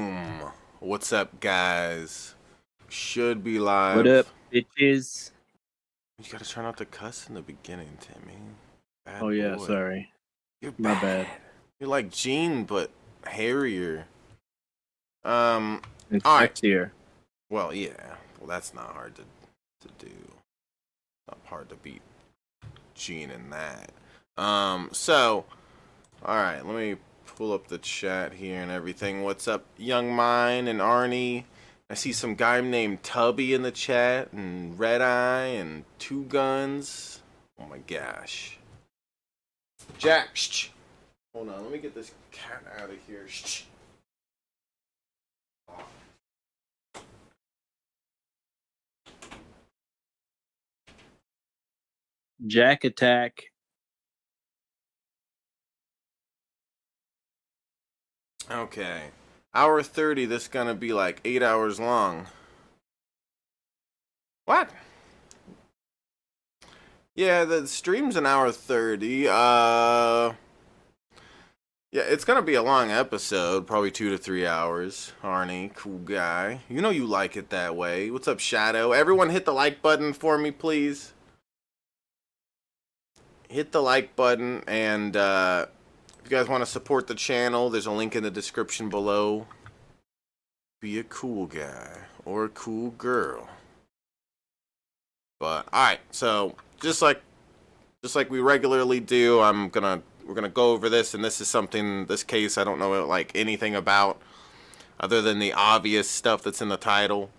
Boom. What's up, guys? Should be live. What up, bitches? You gotta try not to cuss in the beginning, Timmy. Bad yeah, boy. sorry. You're My bad. bad. You're like Gene, but hairier. And all right. sexier. Well, yeah. Well, that's not hard to do. Not hard to beat Gene in that. So, all right. Let me pull up the chat here and everything. What's up, Young Mine and Arnie? I see some guy named Tubby in the chat, and Red Eye, and Two Guns. Oh my gosh. Jack, shh. Hold on, let me get this cat out of here. Shh. Jack Attack. Okay. Hour 30, this is gonna be like 8 hours long. What? Yeah, the stream's an hour 30. Yeah, it's gonna be a long episode, probably 2 to 3 hours. Arnie, cool guy. You know you like it that way. What's up, Shadow? Everyone hit the like button for me, please. Hit the like button, and if you guys want to support the channel, there's a link in the description below. Be a cool guy or a cool girl. But alright, so just like we regularly do, we're gonna go over this, and this is something, this case I don't know like anything about other than the obvious stuff that's in the title.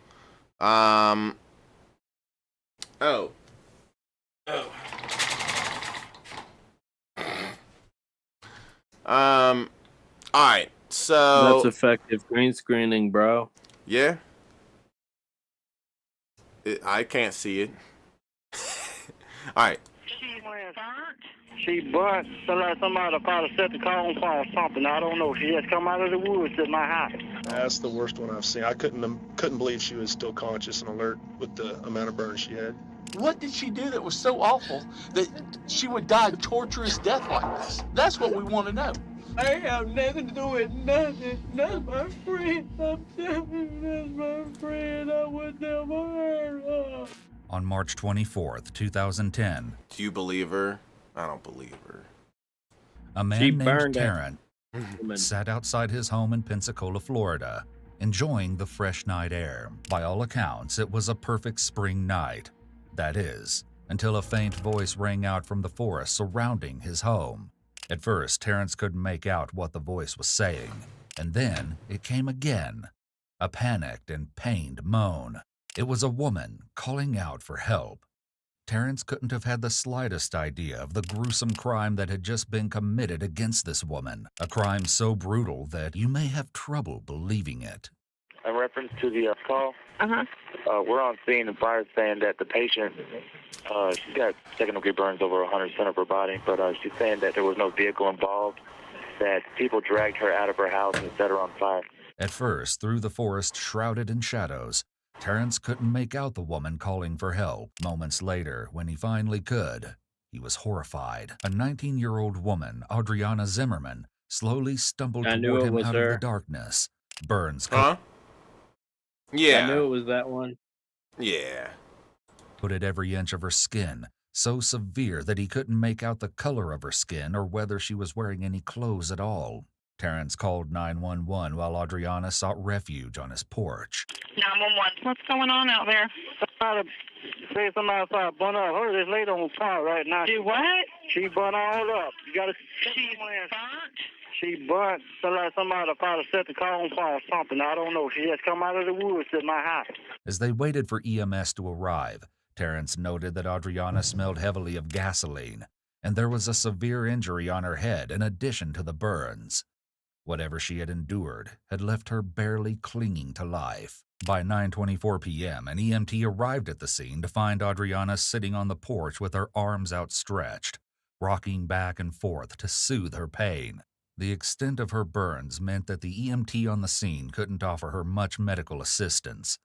Alright, so That's effective green screening, bro. yeah. I can't see it. Alright. She burnt, so like somebody probably set the cone for or something. I don't know. She just come out of the woods at my house. That's the worst one I've seen. I couldn't believe she was still conscious and alert with the amount of burns she had. What did she do that was so awful that she would die a torturous death like this? That's what we want to know. I have nothing to do with nothing. That's my friend. I'm telling you, that's my friend. I would never hurt her. On March 24th, 2010, Do you believe her? I don't believe her. a man She named burned Tarrant Woman. sat outside his home in Pensacola, Florida, enjoying the fresh night air. By all accounts, it was a perfect spring night. That is, until a faint voice rang out from the forest surrounding his home. At first, Terrence couldn't make out what the voice was saying, and then it came again, a panicked and pained moan. It was a woman calling out for help. Terrence couldn't have had the slightest idea of the gruesome crime that had just been committed against this woman, a crime so brutal that you may have trouble believing it. In reference to the call, we're on scene and prior saying that the patient, she's got second-degree burns over 100% of her body, but she's saying that there was no vehicle involved, that people dragged her out of her house and set her on fire. At first, through the forest shrouded in shadows, Terrence couldn't make out the woman calling for help. Moments later, when he finally could, he was horrified. A 19-year-old woman, Audreanna Zimmerman, slowly stumbled I knew toward it him was out her. of the darkness. Burns Huh? Yeah. I knew it was that one. Yeah. coated every inch of her skin, so severe that he couldn't make out the color of her skin or whether she was wearing any clothes at all. Terrence called 911 while Audreanna sought refuge on his porch. 911. What's going on out there? Somebody started burn up. Her, this lady on fire right now. Do what? She burnt all up. You gotta. She's burnt? She burnt, so like somebody probably set the cone for or something. I don't know. She just come out of the woods at my house. As they waited for EMS to arrive, Terrence noted that Audreanna smelled heavily of gasoline, and there was a severe injury on her head in addition to the burns. Whatever she had endured had left her barely clinging to life. By 9:24 p.m., an EMT arrived at the scene to find Audreanna sitting on the porch with her arms outstretched, rocking back and forth to soothe her pain. The extent of her burns meant that the EMT on the scene couldn't offer her much medical assistance.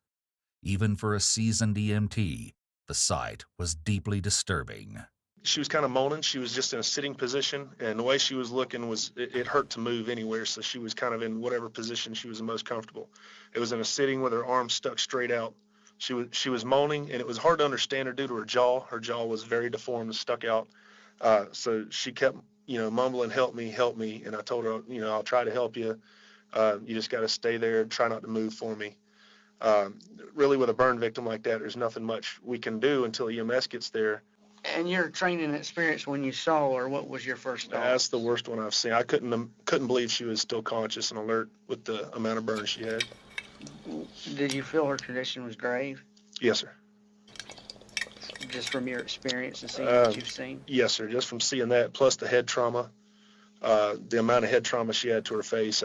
Even for a seasoned EMT, the sight was deeply disturbing. she was kind of moaning. She was just in a sitting position, and the way she was looking was it hurt to move anywhere. So she was kind of in whatever position she was the most comfortable. It was in a sitting with her arms stuck straight out. She was moaning, and it was hard to understand her due to her jaw. Her jaw was very deformed and stuck out. So she kept, mumbling, help me. And I told her, I'll try to help you. You just got to stay there and try not to move for me. Really, with a burn victim like that, there's nothing much we can do until EMS gets there. And your training experience when you saw her, what was your first thought? That's the worst one I've seen. I couldn't believe she was still conscious and alert with the amount of burns she had. Did you feel her condition was grave? Yes, sir. Just from your experience and seeing what you've seen? Yes, sir. Just from seeing that, plus the head trauma, the amount of head trauma she had to her face,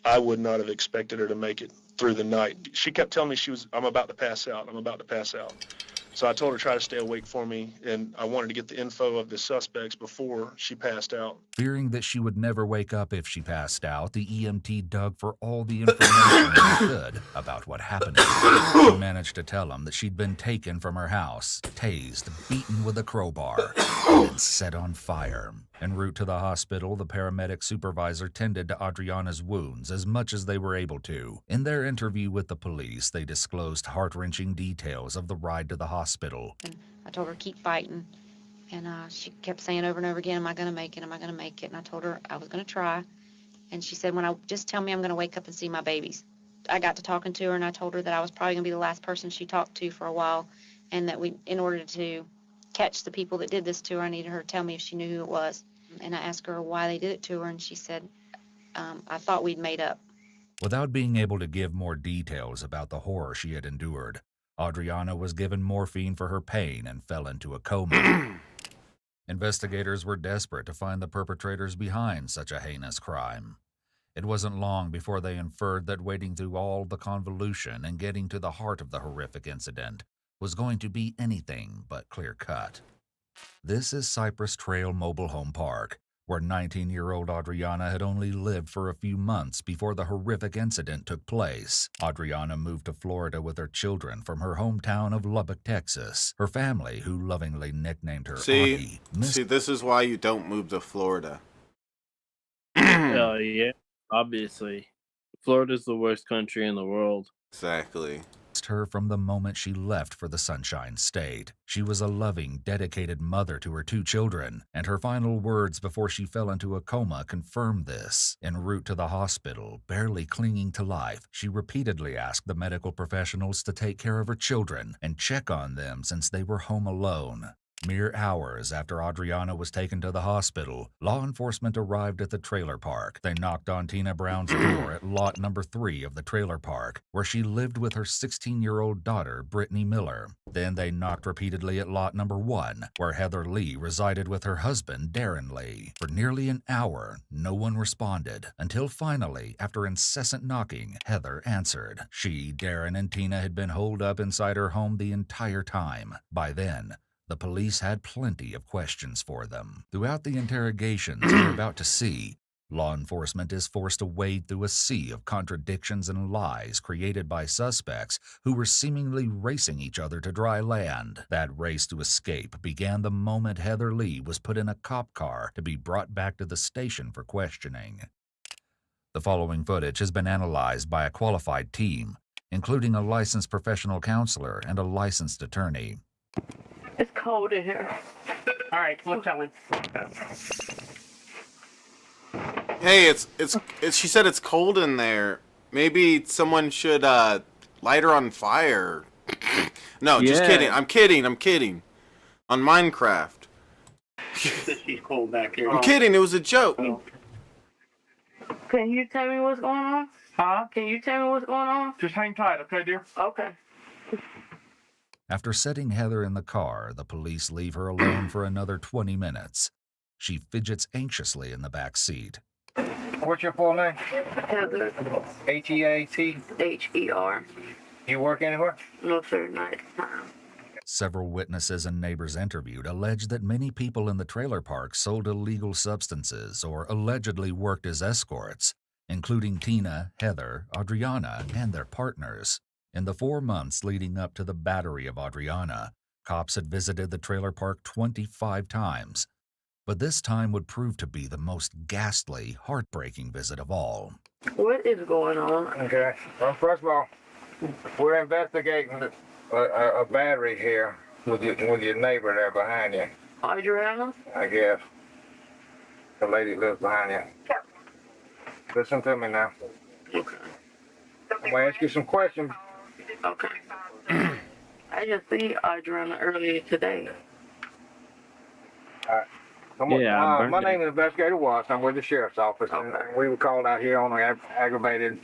I would not have expected her to make it through the night. She kept telling me I'm about to pass out. So I told her, try to stay awake for me, and I wanted to get the info of the suspects before she passed out. Fearing that she would never wake up if she passed out, the EMT dug for all the information he could about what happened to her. She managed to tell him that she'd been taken from her house, tased, beaten with a crowbar, and set on fire. En route to the hospital, the paramedic supervisor tended to Audreanna's wounds as much as they were able to. In their interview with the police, they disclosed heart-wrenching details of the ride to the hospital. And I told her, keep fighting. And she kept saying over and over again, am I going to make it? Am I going to make it? And I told her I was going to try. And she said, just tell me I'm going to wake up and see my babies. I got to talking to her, and I told her that I was probably going to be the last person she talked to for a while, and that in order to catch the people that did this to her, I needed her to tell me if she knew who it was. And I asked her why they did it to her, and she said, I thought we'd made up. Without being able to give more details about the horror she had endured, Audreanna was given morphine for her pain and fell into a coma. Investigators were desperate to find the perpetrators behind such a heinous crime. It wasn't long before they inferred that wading through all the convolution and getting to the heart of the horrific incident was going to be anything but clear-cut. This is Cypress Trail Mobile Home Park, where 19-year-old Audreanna had only lived for a few months before the horrific incident took place. Audreanna moved to Florida with her children from her hometown of Lubbock, Texas. Her family, who lovingly nicknamed her Audie. See, this is why you don't move to Florida. Yeah, obviously. Florida's the worst country in the world. Exactly. Her from the moment she left for the Sunshine State. She was a loving, dedicated mother to her 2 children, and her final words before she fell into a coma confirmed this. En route to the hospital, barely clinging to life, she repeatedly asked the medical professionals to take care of her children and check on them since they were home alone. Mere hours after Audreanna was taken to the hospital, law enforcement arrived at the trailer park. They knocked on Tina Brown's door at lot number 3 of the trailer park, where she lived with her 16-year-old daughter, Brittany Miller. Then they knocked repeatedly at lot number 1, where Heather Lee resided with her husband, Darren Lee. For nearly an hour, no one responded, until finally, after incessant knocking, Heather answered. She, Darren, and Tina had been holed up inside her home the entire time. By then, the police had plenty of questions for them. Throughout the interrogations we're about to see, law enforcement is forced to wade through a sea of contradictions and lies created by suspects who were seemingly racing each other to dry land. That race to escape began the moment Heather Lee was put in a cop car to be brought back to the station for questioning. The following footage has been analyzed by a qualified team, including a licensed professional counselor and a licensed attorney. It's cold in here. All right, keep going. Hey, it's she said it's cold in there. Maybe someone should light her on fire. No, just kidding. I'm kidding. On Minecraft. She's cold back here. I'm kidding. It was a joke. Oh. Can you tell me what's going on? Huh? Can you tell me what's going on? Just hang tight, okay, dear? Okay. After setting Heather in the car, the police leave her alone for another 20 minutes. She fidgets anxiously in the back seat. What's your full name? Heather. H-E-A-T? H-E-R. You work anywhere? No, sir, not. Several witnesses and neighbors interviewed alleged that many people in the trailer park sold illegal substances or allegedly worked as escorts, including Tina, Heather, Audreanna, and their partners. In the 4 months leading up to the battery of Audreanna, Cops had visited the trailer park 25 times, but this time would prove to be the most ghastly, heartbreaking visit of all. What is going on? Okay. Well, first of all, we're investigating a battery here with your neighbor there behind you. Audreanna? I guess. The lady lives behind you. Listen to me now. Okay. I'm going to ask you some questions. Okay. I just see Audreanna earlier today. All right. My name is Investigator Watts. I'm with the Sheriff's Office. Okay. And we were called out here on an aggravated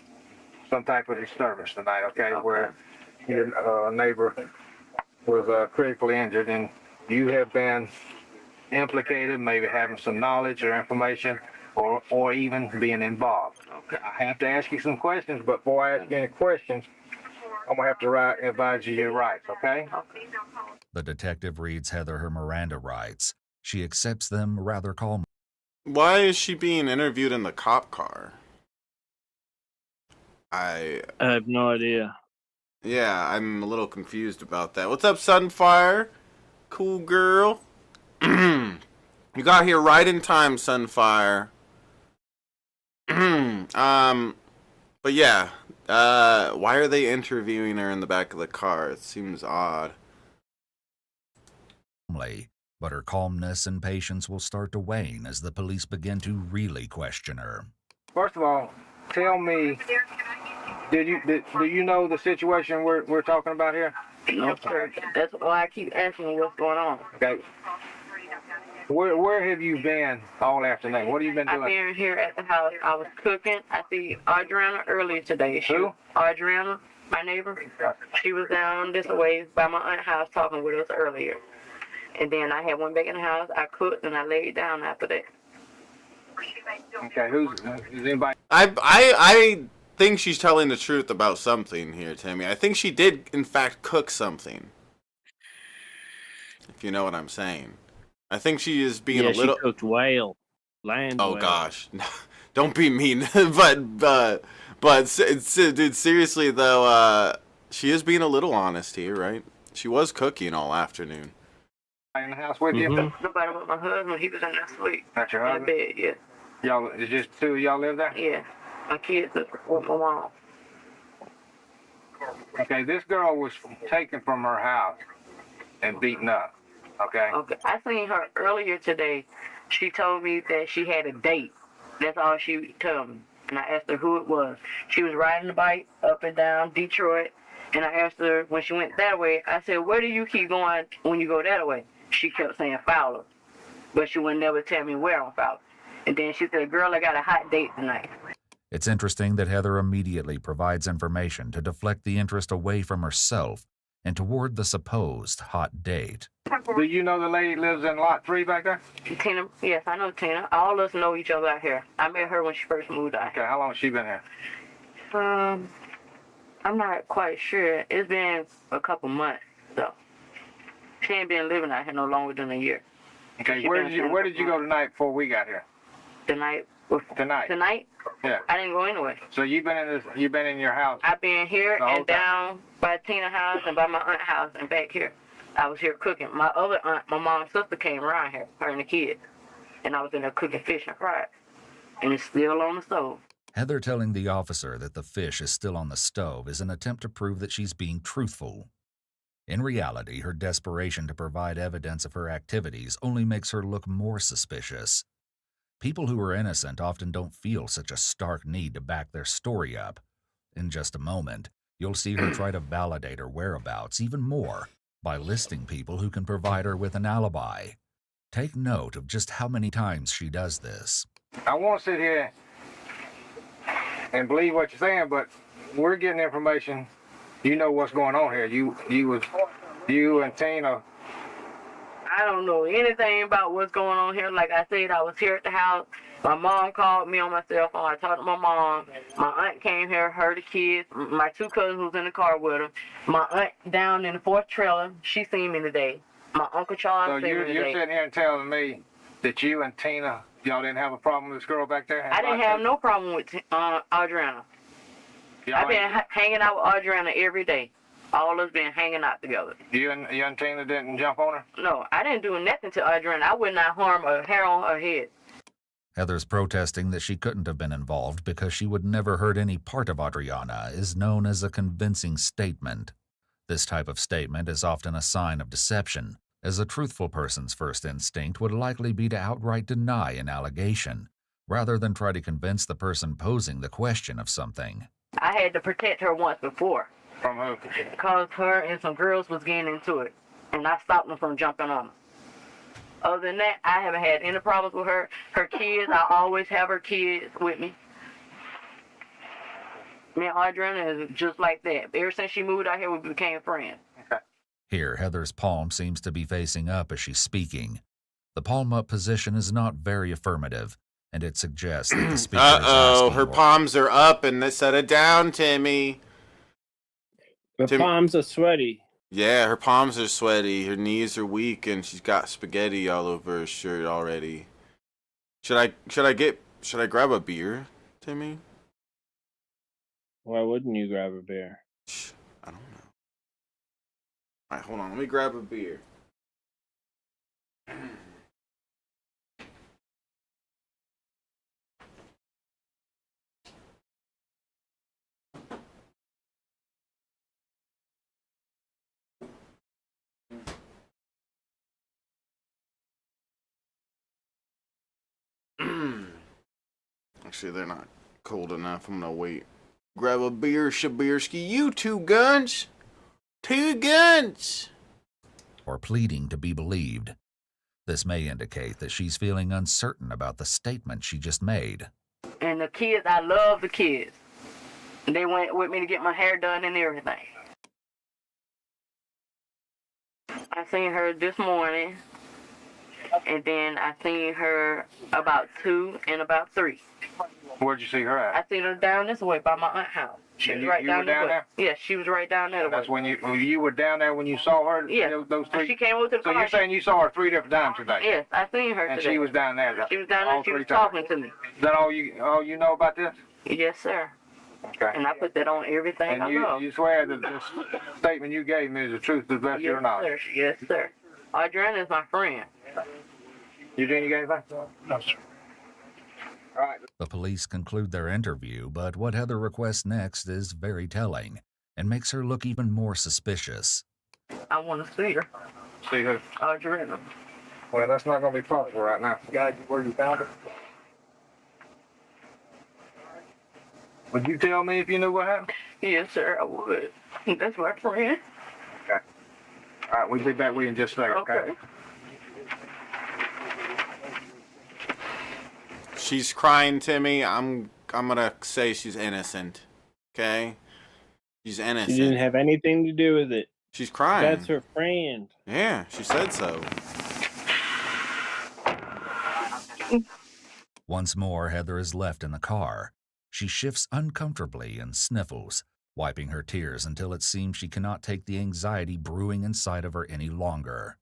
some type of disturbance tonight, okay? Where your neighbor was critically injured, and you have been implicated, maybe having some knowledge or information, or even being involved. Okay. I have to ask you some questions, but before I ask you any questions, I'm going to have to advise you your rights, okay? Okay. The detective reads Heather her Miranda rights. She accepts them rather calmly. Why is she being interviewed in the cop car? I have no idea. Yeah, I'm a little confused about that. What's up, Sunfire? Cool girl. You got here right in time, Sunfire. But yeah, why are they interviewing her in the back of the car? It seems odd. But her calmness and patience will start to wane as the police begin to really question her. First of all, tell me, do you know the situation we're talking about here? No, sir. That's why I keep asking what's going on. Okay. Where have you been all afternoon? What have you been doing? I've been here at the house. I was cooking. I see Audreanna earlier today. Who? Audreanna, my neighbor. She was down this way by my aunt's house talking with us earlier. And then I had went back in the house. I cooked and I laid down after that. Okay, is anybody? I think she's telling the truth about something here, Tammy. I think she did, in fact, cook something. If you know what I'm saying. I think she is being a little. She cooked whale. Land Oh whale. gosh, don't be mean. but dude, seriously though, she is being a little honest here, right? She was cooking all afternoon. In the house with you? Nobody but my husband. He was in there asleep. That's your husband? In bed, yeah. Y'all, it's just two of y'all live there? Yeah. My kids with my mom. Okay, this girl was taken from her house and beaten up. Okay? Okay. I seen her earlier today. She told me that she had a date. That's all she told me. And I asked her who it was. She was riding the bike up and down Detroit. And I asked her when she went that way, I said, where do you keep going when you go that way? She kept saying Fowler. But she would never tell me where on Fowler. And then she said, girl, I got a hot date tonight. It's interesting that Heather immediately provides information to deflect the interest away from herself and toward the supposed hot date. Do you know the lady lives in lot 3 back there? Tina, yes, I know Tina. All of us know each other out here. I met her when she first moved out Okay, here. how long has she been here? I'm not quite sure. It's been a couple months, though. She ain't been living out here no longer than a year. Okay, where did you go tonight before we got here? Tonight? Tonight? Yeah. I didn't go anywhere. So you've been in your house? I've been here The whole and down by Tina's house and by my aunt's house and back here. I was here cooking. My other aunt, my mom's sister, came around here, her and the kids. And I was in there cooking fish and fries. And it's still on the stove. Heather telling the officer that the fish is still on the stove is an attempt to prove that she's being truthful. In reality, her desperation to provide evidence of her activities only makes her look more suspicious. People who are innocent often don't feel such a stark need to back their story up. In just a moment, you'll see her try to validate her whereabouts even more by listing people who can provide her with an alibi. Take note of just how many times she does this. I want to sit here and believe what you're saying, but we're getting information. You know what's going on here. You and Tina. I don't know anything about what's going on here. Like I said, I was here at the house. My mom called me on my cell phone. I talked to my mom. My aunt came here, her, the kids. My two cousins was in the car with her. My aunt down in the 4th trailer, she seen me today. My Uncle Charles seen me today. You're sitting here and telling me that you and Tina, y'all didn't have a problem with this girl back there? I didn't have no problem with Audreanna. I've been hanging out with Audreanna every day. All of us been hanging out together. You and Tina didn't jump on her? No, I didn't do nothing to Audreanna. I would not harm a hair on her head. Heather's protesting that she couldn't have been involved because she would never hurt any part of Audreanna is known as a convincing statement. This type of statement is often a sign of deception, as a truthful person's first instinct would likely be to outright deny an allegation, rather than try to convince the person posing the question of something. I had to protect her once before. From who? Because her and some girls was getting into it, and I stopped them from jumping on her. Other than that, I haven't had any problems with her. Her kids, I always have her kids with me. Me and Audreanna is just like that. Ever since she moved out here, we became friends. Here, Heather's palm seems to be facing up as she's speaking. The palm-up position is not very affirmative, and it suggests that the speaker is asking her palms are up, and they set it down, Timmy. Her palms are sweaty. Yeah, her palms are sweaty, her knees are weak, and she's got spaghetti all over her shirt already. Should I grab a beer, Timmy? Why wouldn't you grab a beer? I don't know. Alright, hold on, let me grab a beer. Actually, they're not cold enough. I'm gonna wait. Grab a beer, Shabirski. You two guns! Two guns! or pleading to be believed. This may indicate that she's feeling uncertain about the statement she just made. And the kids, I love the kids. They went with me to get my hair done and everything. I seen her this morning, and then I seen her about 2 and about 3. Where'd you see her at? I seen her down this way by my aunt's house. She was right down there. Yeah, she was right down there. That's when you were down there when you saw her? Yeah. Those 3? She came over to the car. So you're saying you saw her 3 different times today? Yes, I seen her and today. And she was down there? She was down there. She was talking to me. Is that all you know about this? Yes, sir. Okay. And I put that on everything I know. And you swear that this statement you gave me is the truth to the best of your knowledge? Yes, sir. Audreanna is my friend. You didn't get anything? No, sir. All right. The police conclude their interview, but what Heather requests next is very telling and makes her look even more suspicious. I want to see her. See who? Audreanna. Well, that's not going to be possible right now. Guys, where you found her? Would you tell me if you knew what happened? Yes, sir, I would. That's my friend. Okay. All right, we'll be back with you in just a second, okay? She's crying, Timmy. I'm gonna say she's innocent. Okay? She's innocent. She didn't have anything to do with it. She's crying. That's her friend. Yeah, she said so. Once more, Heather is left in the car. She shifts uncomfortably and sniffles, wiping her tears until it seems she cannot take the anxiety brewing inside of her any longer.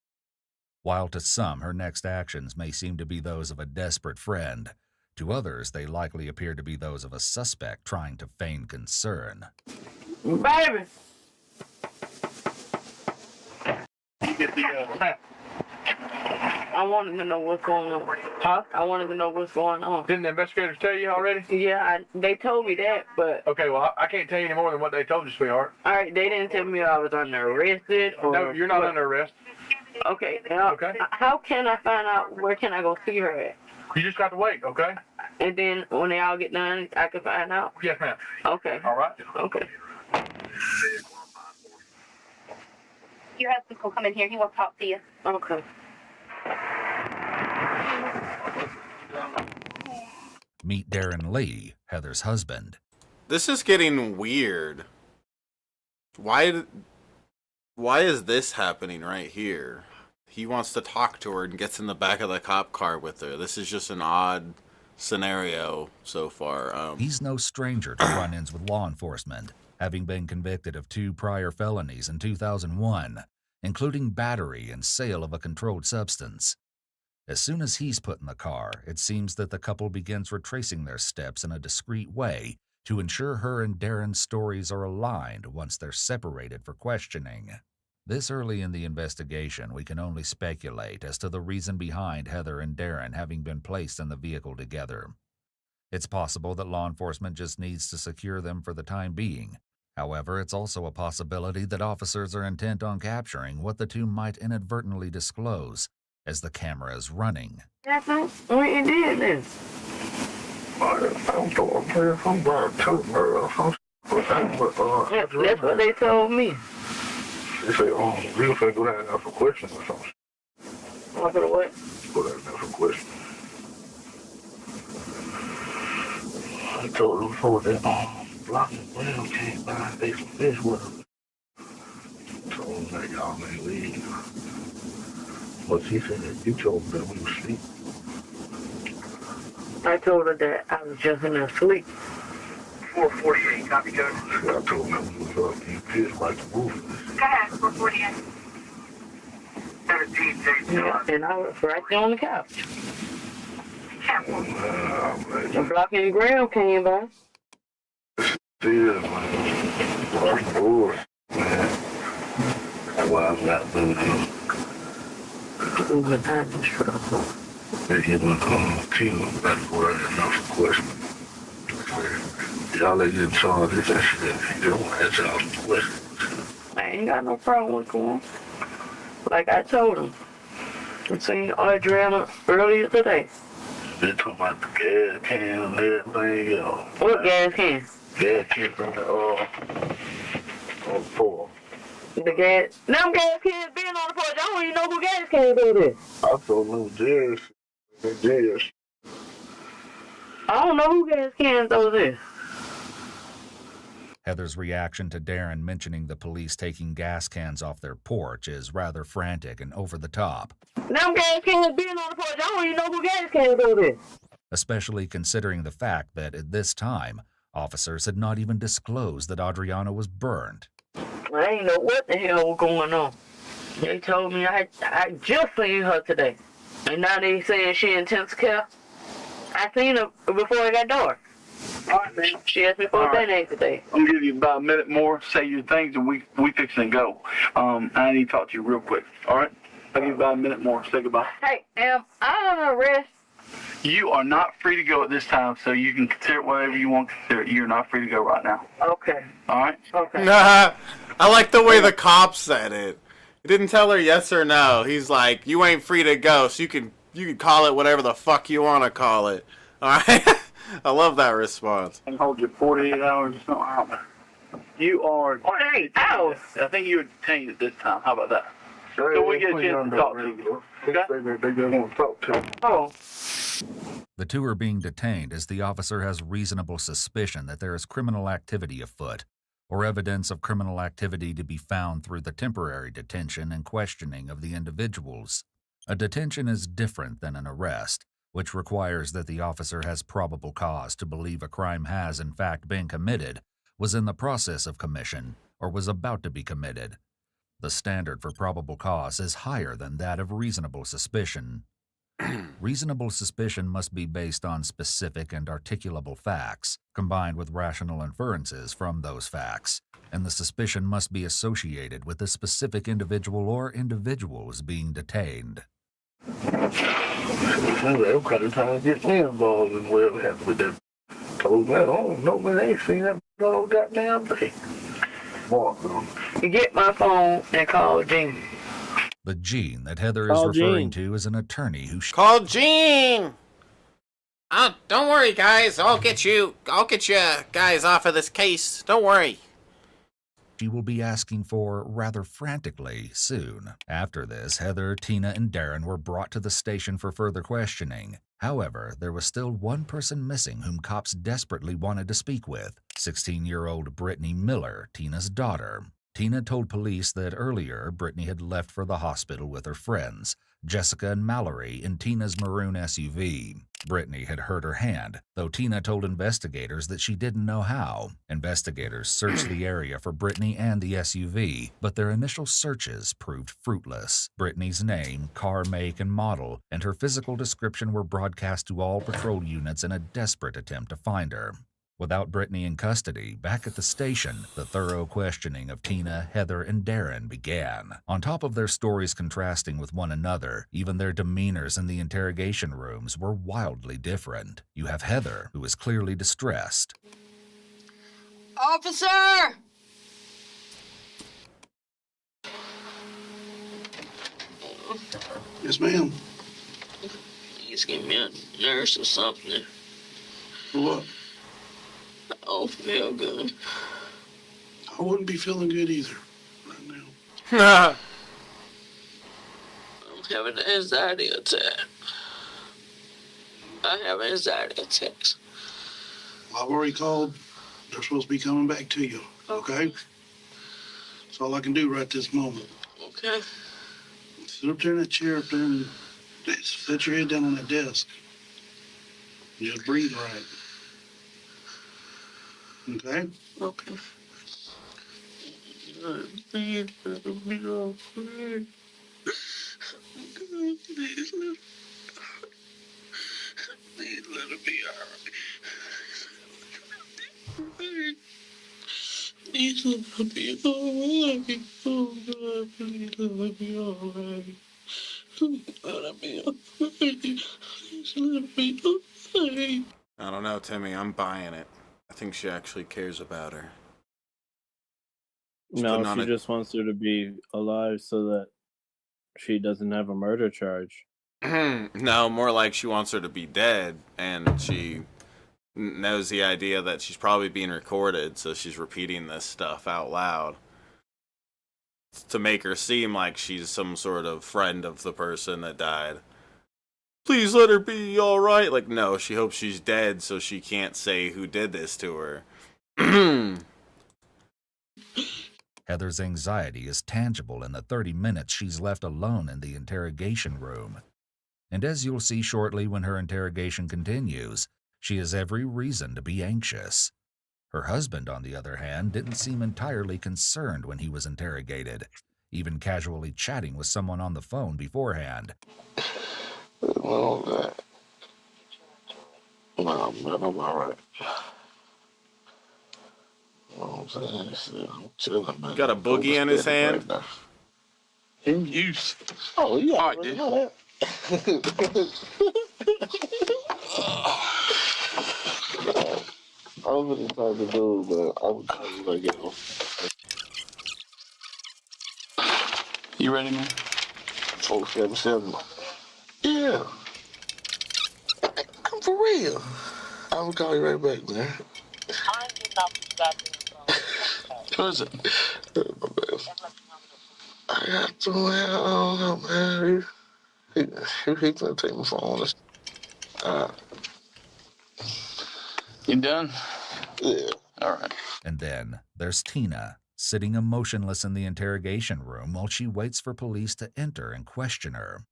While to some her next actions may seem to be those of a desperate friend, to others they likely appear to be those of a suspect trying to feign concern. Baby! I wanted to know what's going on. Huh? I wanted to know what's going on. Didn't the investigators tell you already? Yeah, they told me that, but... Okay, well, I can't tell you any more than what they told you, sweetheart. All right, they didn't tell me I was under arrested or... No, you're not under arrest. Okay, now, okay. How can I find out where can I go see her at? You just got to wait, okay? And then when they all get done, I can find out? Yes, ma'am. Okay. All right. Okay. Your husband will come in here. He wants to talk to you. Okay. Meet Darren Lee, Heather's husband. This is getting weird. Why is this happening right here? He wants to talk to her and gets in the back of the cop car with her. This is just an odd scenario so far. He's no stranger to run-ins with law enforcement, having been convicted of 2 prior felonies in 2001, including battery and sale of a controlled substance. As soon as he's put in the car, it seems that the couple begins retracing their steps in a discreet way to ensure her and Darren's stories are aligned once they're separated for questioning. This early in the investigation, we can only speculate as to the reason behind Heather and Darren having been placed in the vehicle together. It's possible that law enforcement just needs to secure them for the time being. However, it's also a possibility that officers are intent on capturing what the two might inadvertently disclose as the camera is running. That's not what you did then. That's what they told me. They say, we were finna go down and ask some questions or something. I'm gonna what? Go down and ask some questions. I told them before that Block and Brown came by and ate some fish with them. Told them that y'all may leave. But she said that you told them that we were asleep. I told her that I was just in there asleep. 448, copy code. I told them that we was eating fish like the movie. Go ahead, 448. 17, Yeah, and I was right there on the couch. The Block and Graham came by. Yeah, man. That's bored, man. That's why I'm not doing it. Moving out of the struggle. They hit my team. That's where I enough for questions. Y'all ain't getting charged with that shit. You don't answer all the questions. I ain't got no problem with going. Like I told him. I seen Audreanna earlier today. They talking about the gas can and everything else. What gas can? Gas can from the, on the floor. The gas. Them gas cans being on the porch. I don't even know who gas cans are this. I told them Jerry's. Jerry's. I don't know who gas cans those is. Heather's reaction to Darren mentioning the police taking gas cans off their porch is rather frantic and over the top. Them gas cans being on the porch. I don't even know who gas cans those is. Especially considering the fact that at this time, officers had not even disclosed that Audreanna was burned. I ain't know what the hell was going on. They told me I just seen her today. And now they saying she in intensive care. I seen her before it got dark. All right, man. She asked me for a band-aid today. I'm gonna give you about a minute more, say your things, and we fixing to go. I need to talk to you real quick. All right? I'll give you about a minute more. Say goodbye. Hey, am I on arrest? You are not free to go at this time, so you can consider whatever you want to consider. You're not free to go right now. Okay. All right? Okay. Nah, I like the way the cop said it. He didn't tell her yes or no. He's like, you ain't free to go, so you can call it whatever the fuck you want to call it. All right? I love that response. I can hold you 48 hours or something. I don't know. You are... 48 hours? I think you were detained at this time. How about that? So we get a chance to talk to you. They just want to talk to you. Oh. The two are being detained as the officer has reasonable suspicion that there is criminal activity afoot, or evidence of criminal activity to be found through the temporary detention and questioning of the individuals. A detention is different than an arrest, which requires that the officer has probable cause to believe a crime has in fact been committed, was in the process of commission, or was about to be committed. The standard for probable cause is higher than that of reasonable suspicion. Reasonable suspicion must be based on specific and articulable facts, combined with rational inferences from those facts, and the suspicion must be associated with the specific individual or individuals being detained. I'm kind of trying to get me involved in whatever happened with that. Told me, I don't know, man, I ain't seen that all goddamn thing. You get my phone and call Gene. The Gene that Heather is referring to is an attorney who... Call Gene! Don't worry, guys. I'll get you guys off of this case. Don't worry. She will be asking for rather frantically soon. After this, Heather, Tina, and Darren were brought to the station for further questioning. However, there was still one person missing whom cops desperately wanted to speak with, 16-year-old Brittany Miller, Tina's daughter. Tina told police that earlier Brittany had left for the hospital with her friends, Jessica and Mallory, in Tina's maroon SUV. Brittany had hurt her hand, though Tina told investigators that she didn't know how. Investigators searched the area for Brittany and the SUV, but their initial searches proved fruitless. Brittany's name, car make, and model, and her physical description were broadcast to all patrol units in a desperate attempt to find her. Without Brittany in custody, back at the station, the thorough questioning of Tina, Heather, and Darren began. On top of their stories contrasting with one another, even their demeanors in the interrogation rooms were wildly different. You have Heather, who is clearly distressed. Officer! Yes, ma'am. Please give me a nurse or something. For what? I don't feel good. I wouldn't be feeling good either right now. I'm having an anxiety attack. I have anxiety attacks. I've already called. They're supposed to be coming back to you, okay? That's all I can do right this moment. Okay. Sit up there in that chair up there and set your head down on that desk. And just breathe right. Okay? Okay. Please let me go. Please. Please let it be alright. Please let it be alright. Oh God, please let it be alright. Let it be alright. Please let it be alright. I don't know, Timmy. I'm buying it. I think she actually cares about her. No, she just wants her to be alive so that she doesn't have a murder charge. No, more like she wants her to be dead, and she knows the idea that she's probably being recorded, so she's repeating this stuff out loud to make her seem like she's some sort of friend of the person that died. Please let her be alright. Like, no, she hopes she's dead so she can't say who did this to her. Heather's anxiety is tangible in the 30 minutes she's left alone in the interrogation room. And as you'll see shortly when her interrogation continues, she has every reason to be anxious. Her husband, on the other hand, didn't seem entirely concerned when he was interrogated, even casually chatting with someone on the phone beforehand. Well, no, man, I'm alright. I'm chilling, man. Got a boogie in his hand? Right in use. Oh, yeah. All right, know that. I was really trying to do, but I would call you when I get home. You ready, man? 477. Yeah. I'm for real. I will call you right back, man. I ain't getting off this goddamn phone. Who is it? My bad. I got to, man. I don't know, man. He gonna take my phone. You done? Yeah. All right. And then there's Tina, sitting emotionless in the interrogation room while she waits for police to enter and question her.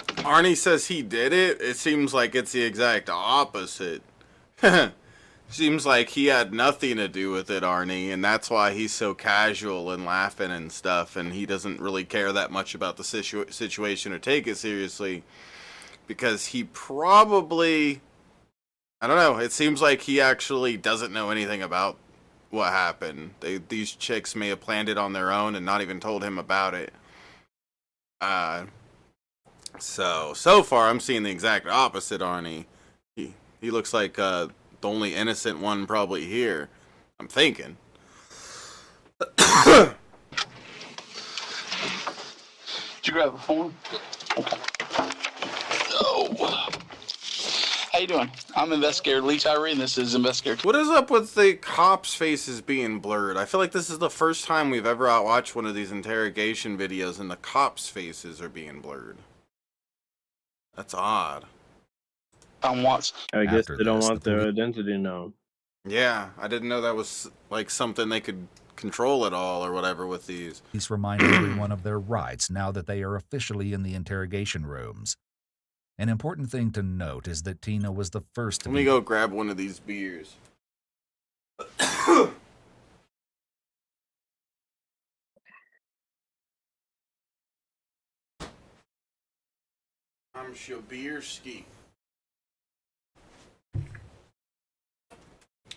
Arnie says he did it. It seems like it's the exact opposite. Seems like he had nothing to do with it, Arnie, and that's why he's so casual and laughing and stuff, and he doesn't really care that much about the situation or take it seriously, because he probably, I don't know, it seems like he actually doesn't know anything about what happened. These chicks may have planned it on their own and not even told him about it. So far I'm seeing the exact opposite, Arnie. He looks like the only innocent one probably here. I'm thinking. Did you grab a phone? Okay. Oh. How you doing? I'm Investigator Lee Tyree, and this is Investigator... What is up with the cops' faces being blurred? I feel like this is the first time we've ever watched one of these interrogation videos and the cops' faces are being blurred. That's odd. I guess they don't want their identity known. Yeah, I didn't know that was like something they could control at all or whatever with these. Police remind everyone of their rights now that they are officially in the interrogation rooms. An important thing to note is that Tina was the first to Let me go grab one of these beers. I'm Shabirski.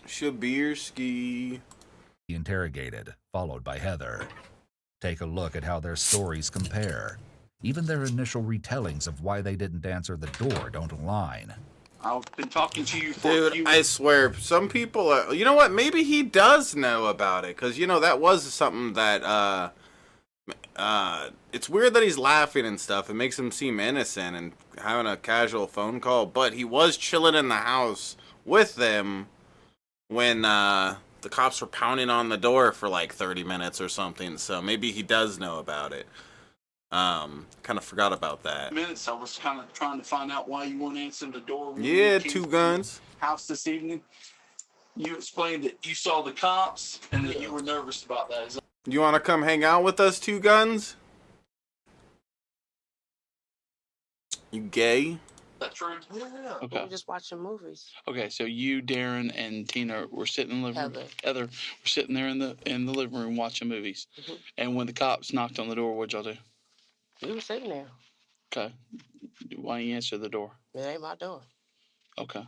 Shabirski. Interrogated, followed by Heather. Take a look at how their stories compare. Even their initial retellings of why they didn't answer the door don't align. I've been talking to you for Dude, I swear, some people are... You know what? Maybe he does know about it. Because, that was something that... it's weird that he's laughing and stuff. It makes him seem innocent and having a casual phone call. But he was chilling in the house with them when the cops were pounding on the door for like 30 minutes or something. So maybe he does know about it. Kind of forgot about that. minutes. I was kind of trying to find out why you weren't answering the door. When Yeah, you came two to guns. the house this evening. You explained that you saw the cops and that you were nervous about that. Is that You want to come hang out with us, Two Guns? You gay? true? Yeah. Okay. We were just watching movies. Okay, so you, Darren, and Tina were sitting in the living room. Heather were sitting there in the living room watching movies. Mm-hmm. And when the cops knocked on the door, what'd y'all do? We were sitting there. Okay. Why didn't you answer the door? It ain't my door. Okay.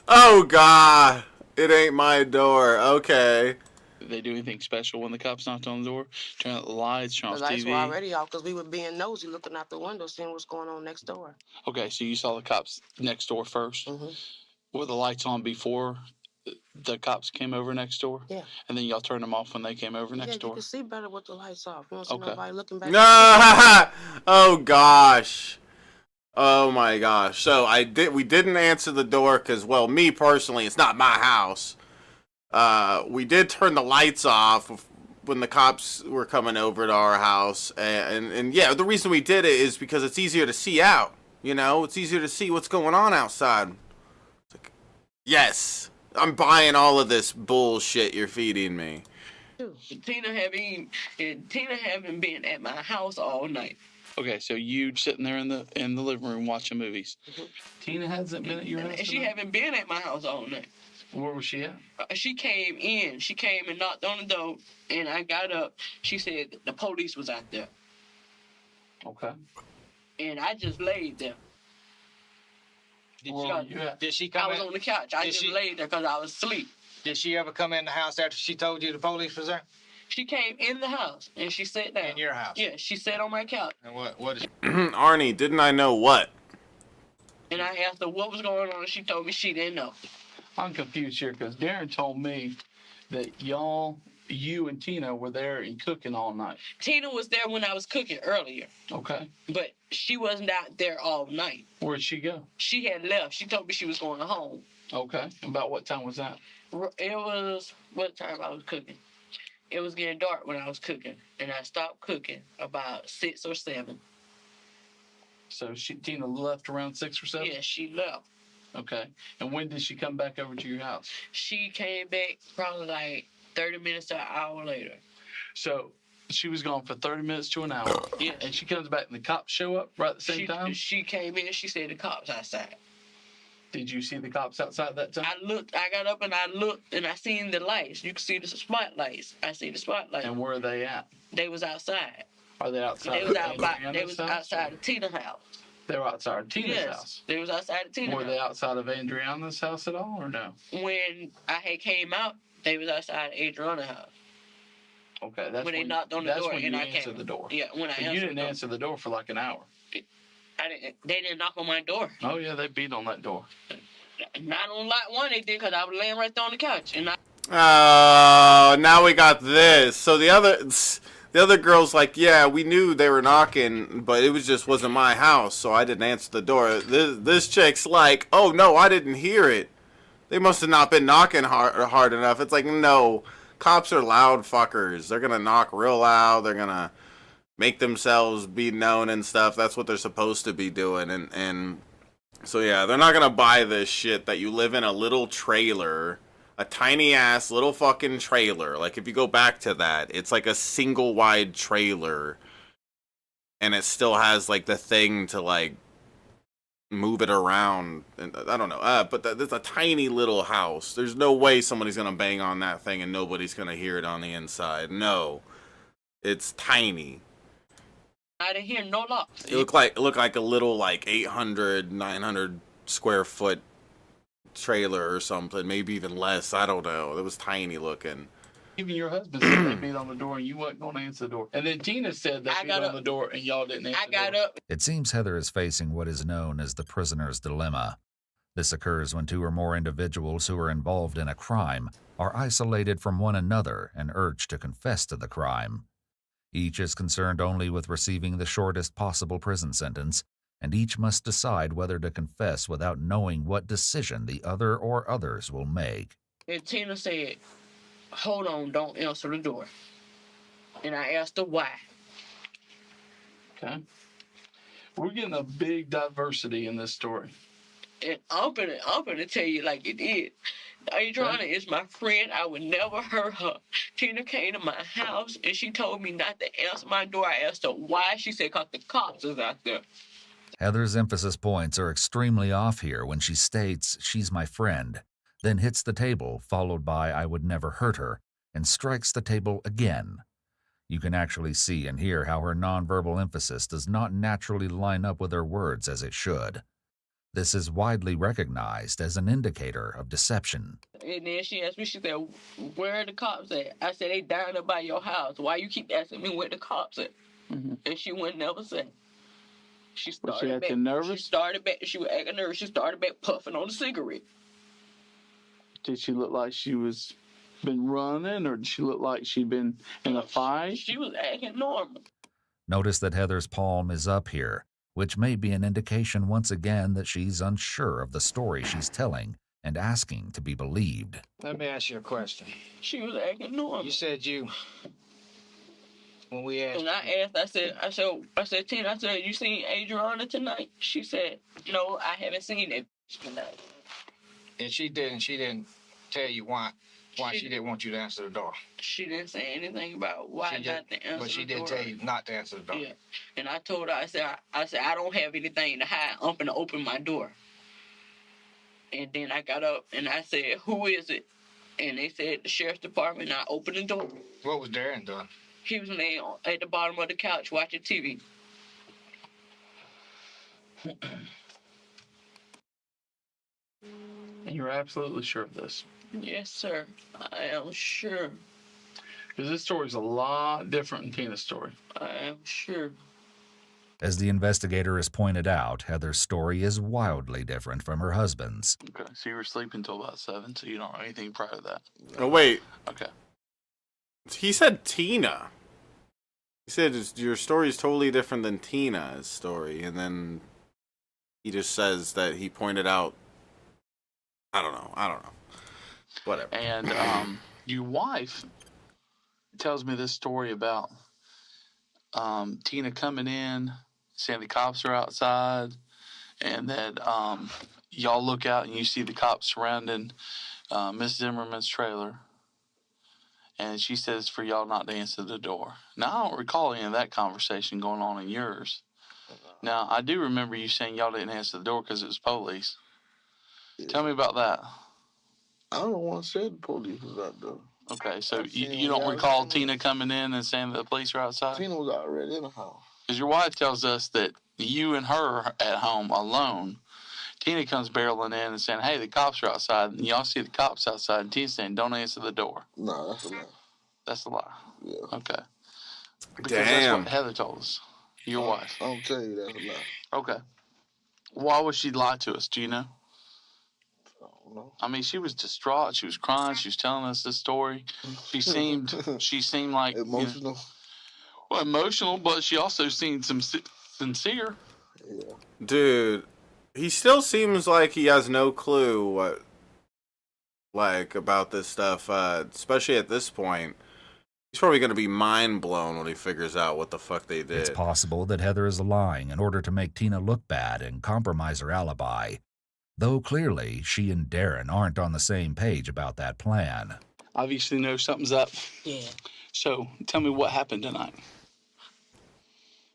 Oh, God. It ain't my door. Okay. Did they do anything special when the cops knocked on the door? Turn out the lights, turn off The lights TV? were already off because we were being nosy, looking out the window, seeing what's going on next door. Okay, so you saw the cops next door 1st. Mm-hmm. Were the lights on before the cops came over next door? Yeah. And then y'all turned them off when they came over next Yeah, door? you can see better with the lights off. You don't see Okay. nobody looking back. Oh, gosh. Oh, my gosh. So we didn't answer the door because, well, me personally, it's not my house. We did turn the lights off when the cops were coming over to our house. And yeah, the reason we did it is because it's easier to see out. It's easier to see what's going on outside. It's like, yes, I'm buying all of this bullshit you're feeding me. Tina haven't been at my house all night. Okay, so you sitting there in the living room watching movies. Mm-hmm. Tina hasn't been at your house She tonight? haven't been at my house all night. Where was she at? She came in. She came and knocked on the door, and I got up. She said the police was out there. Okay. And I just laid there. Did she come I was in? on the couch. I just laid there because I was asleep. Did she ever come in the house after she told you the police was there? She came in the house, and she sat down. In your house? Yeah, she sat on my couch. And what is she? Arnie, didn't I know what? And I asked her what was going on, and she told me she didn't know. I'm confused here because Darren told me that you and Tina were there and cooking all night. Tina was there when I was cooking earlier, Okay. but she wasn't out there all night. Where'd she go? She had left. She told me she was going home. Okay. About what time was that? It was what time I was cooking. It was getting dark when I was cooking, and I stopped cooking about 6 or 7. So Tina left around 6 or 7? Yeah, she left. Okay. And when did she come back over to your house? She came back probably like 30 minutes to an hour later. So she was gone for 30 minutes to an hour. Yeah. And she comes back and the cops show up right at the same time? She came in, she said the cops outside. Did you see the cops outside that time? I got up and I looked and I seen the lights. You can see the spotlights. I see the spotlights. And where are they at? They was outside. Are they outside? They was outside the Tina house. They were outside Tina's Yes, house. they was outside the Tina Were house. they outside of Audreanna's house at all, or no? When I had came out, they was outside Audreanna's house. Okay, that's when they knocked on the door when and you I answered came. the door. Yeah, when I But answered you didn't the door. answer the door for like an hour. They didn't knock on my door. Oh yeah, they beat on that door. Not on lot 1 they did because I was laying right there on the couch. And Oh, now we got this. So the other girl's like, yeah, we knew they were knocking, but it wasn't my house, so I didn't answer the door. This chick's like, oh no, I didn't hear it. They must have not been knocking hard enough. It's like, no, cops are loud fuckers. They're gonna knock real loud. They're gonna make themselves be known and stuff. That's what they're supposed to be doing. And so yeah, they're not gonna buy this shit that you live in a little trailer. A tiny ass little fucking trailer. Like if you go back to that, it's like a single wide trailer. And it still has like the thing to like move it around. And I don't know. But there's a tiny little house. There's no way somebody's gonna bang on that thing and nobody's gonna hear it on the inside. No. It's tiny. I didn't hear no locks. It looked like a little 800, 900 square foot trailer or something, maybe even less. I don't know. It was tiny looking. Even your husband said they beat on the door and you wasn't going to answer the door. And then Tina said they beat on the door and y'all didn't answer the door. I got up. It seems Heather is facing what is known as the prisoner's dilemma. This occurs when two or more individuals who are involved in a crime are isolated from one another and urged to confess to the crime. Each is concerned only with receiving the shortest possible prison sentence, and each must decide whether to confess without knowing what decision the other or others will make. And Tina said, hold on, don't answer the door. And I asked her why. Okay. We're getting a big diversity in this story. And I'm gonna tell you like it is. Audreanna is my friend. I would never hurt her. Tina came to my house and she told me not to answer my door. I asked her why. She said, because the cops is out there. Heather's emphasis points are extremely off here when she states she's my friend, then hits the table, followed by I would never hurt her, and strikes the table again. You can actually see and hear how her nonverbal emphasis does not naturally line up with her words as it should. This is widely recognized as an indicator of deception. And then she asked me, she said, where are the cops at? I said, they down there by your house. Why you keep asking me where the cops at? Mm-hmm. And she wouldn't never say. She started acting nervous? She was acting nervous. She started back puffing on the cigarette. Did she look like she was been running, or did she look like she'd been in a fight? She was acting normal. Notice that Heather's palm is up here, which may be an indication once again that she's unsure of the story she's telling and asking to be believed. Let me ask you a question. She was acting normal. You said when we asked. And I asked, I said, Tina, I said, you seen Audreanna tonight? She said, no, I haven't seen it tonight. And she didn't tell you why she didn't want you to answer the door. She didn't say anything about why not to answer the door. But she did tell you not to answer the door. Yeah. And I told her, I said, I don't have anything to hide. I'm going to open my door. And then I got up and I said, who is it? And they said, the sheriff's department. And I opened the door. What was Darren doing? He was laying at the bottom of the couch watching TV. And you're absolutely sure of this? Yes, sir. I am sure. Because this story's a lot different than Tina's story. I am sure. As the investigator has pointed out, Heather's story is wildly different from her husband's. Okay, so you were sleeping until about 7, so you don't know anything prior to that. Oh, wait. Okay. He said Tina. He said your story is totally different than Tina's story, and then he just says that he pointed out. I don't know. Whatever. And your wife tells me this story about Tina coming in, saying the cops are outside, and that y'all look out and you see the cops surrounding Miss Zimmerman's trailer. And she says for y'all not to answer the door. Now, I don't recall any of that conversation going on in yours. Now, I do remember you saying y'all didn't answer the door because it was police. Yeah. Tell me about that. I don't want to say the police was out there. Okay, so you don't recall Tina coming in and saying that the police are outside? Tina was already in the house. Because your wife tells us that you and her at home alone. Tina comes barreling in and saying, hey, the cops are outside. And y'all see the cops outside. And Tina's saying, don't answer the door. No, that's a lie. That's a lie? Yeah. Okay. Because Damn. that's what Heather told us. Your wife. I'll tell you that's a lie. Okay. Why would she lie to us? Do you know? I don't know. I mean, she was distraught. She was crying. She was telling us this story. She seemed like... Emotional. Well, emotional, but she also seemed sincere. Yeah. Dude, he still seems like he has no clue about this stuff, especially at this point. He's probably going to be mind blown when he figures out what the fuck they did. It's possible that Heather is lying in order to make Tina look bad and compromise her alibi, though clearly she and Darren aren't on the same page about that plan. Obviously know something's up. Yeah. So tell me what happened tonight.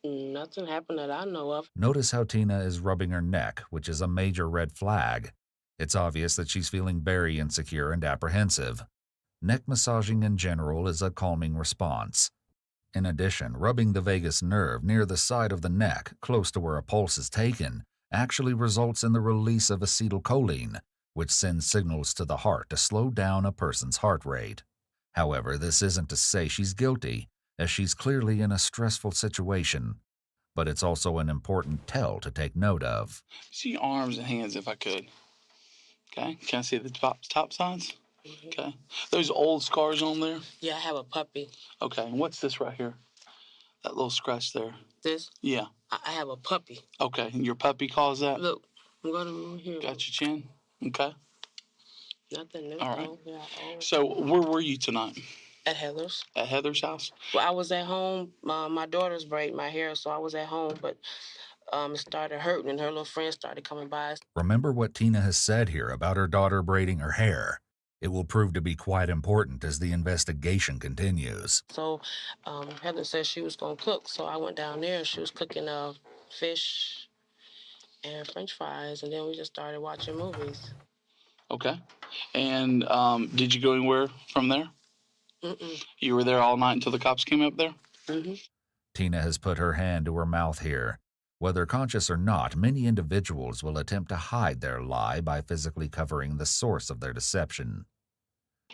Nothing happened that I know of. Notice how Tina is rubbing her neck, which is a major red flag. It's obvious that she's feeling very insecure and apprehensive. Neck massaging in general is a calming response. In addition, rubbing the vagus nerve near the side of the neck, close to where a pulse is taken, actually results in the release of acetylcholine, which sends signals to the heart to slow down a person's heart rate. However, this isn't to say she's guilty, as she's clearly in a stressful situation, but it's also an important tell to take note of. See your arms and hands if I could. Okay, can I see the top signs? Okay. Those old scars on there? Yeah, I have a puppy. Okay, and what's this right here? That little scratch there? This? Yeah. I have a puppy. Okay, and your puppy caused that? Look, I'm going to here. Got your chin? Okay. Nothing new. All right. Yeah, So where were you tonight? at Heather's. At Heather's house? Well, I was at home. My daughter's braiding my hair, so I was at home, but it started hurting, and her little friends started coming by. Remember what Tina has said here about her daughter braiding her hair. It will prove to be quite important as the investigation continues. So Heather said she was going to cook, so I went down there. She was cooking fish and French fries, and then we just started watching movies. Okay. And did you go anywhere from there? Mm-mm. You were there all night until the cops came up there? Mm-hmm. Tina has put her hand to her mouth here. Whether conscious or not, many individuals will attempt to hide their lie by physically covering the source of their deception.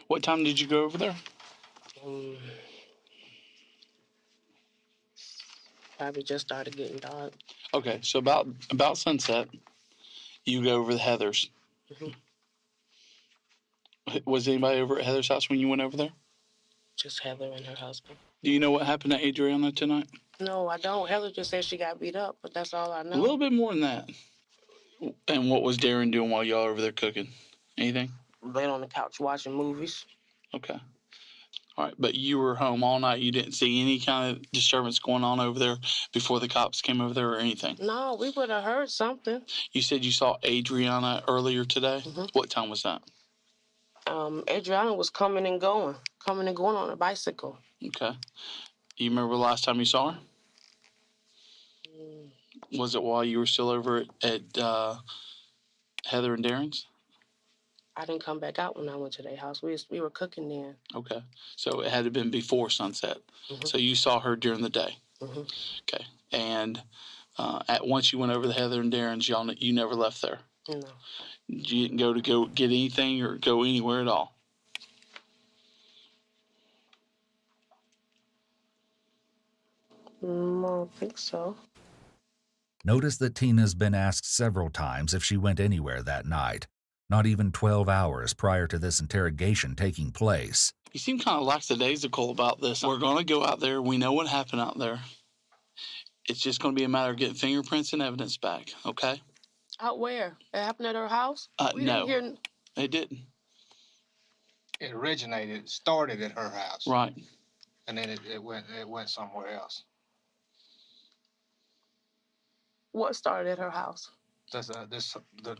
What time did you go over there? Probably just started getting dark. Okay, so about sunset, you go over to Heather's. Mm-hmm. Was anybody over at Heather's house when you went over there? Just Heather and her husband. Do you know what happened to Audreanna tonight? No, I don't. Heather just said she got beat up, but that's all I know. A little bit more than that. And what was Darren doing while y'all over there cooking? Anything? Laying on the couch watching movies. Okay. All right, but you were home all night. You didn't see any kind of disturbance going on over there before the cops came over there or anything? No, we would have heard something. You said you saw Audreanna earlier today? Mm-hmm. What time was that? Audreanna was coming and going on a bicycle. Okay. You remember the last time you saw her? Was it while you were still over at Heather and Darren's? I didn't come back out when I went to their house. We were cooking then. Okay. So it had to been before sunset. Mm-hmm. So you saw her during the day. Mm-hmm. Okay. And once you went over to Heather and Darren's, you never left there? No. You didn't go get anything or go anywhere at all? I don't think so. Notice that Tina's been asked several times if she went anywhere that night, not even 12 hours prior to this interrogation taking place. You seem kind of lackadaisical about this. We're going to go out there. We know what happened out there. It's just going to be a matter of getting fingerprints and evidence back, okay? Out where? It happened at her house? No, it didn't. It started at her house. Right. And then it went somewhere else. What started at her house? That's the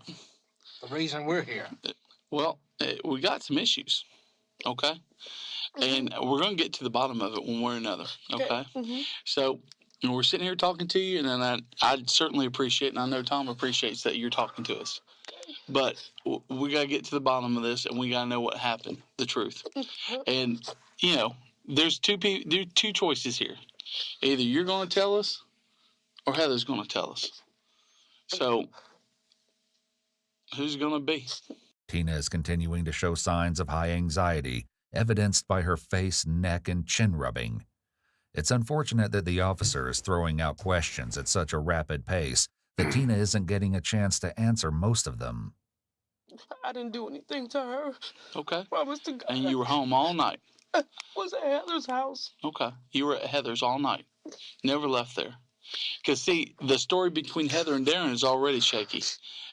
reason we're here. Well, we got some issues, okay? And we're going to get to the bottom of it one way or another, okay? Mm-hmm. So we're sitting here talking to you, and then I'd certainly appreciate, and I know Tom appreciates that you're talking to us. But we got to get to the bottom of this, and we got to know what happened, the truth. And, there's two choices here. Either you're going to tell us, or Heather's going to tell us. So, who's going to be? Tina is continuing to show signs of high anxiety, evidenced by her face, neck, and chin rubbing. It's unfortunate that the officer is throwing out questions at such a rapid pace that Tina isn't getting a chance to answer most of them. I didn't do anything to her. Okay. Promise to God. And you were home all night? I was at Heather's house. Okay. You were at Heather's all night. Never left there. Because, see, the story between Heather and Darren is already shaky.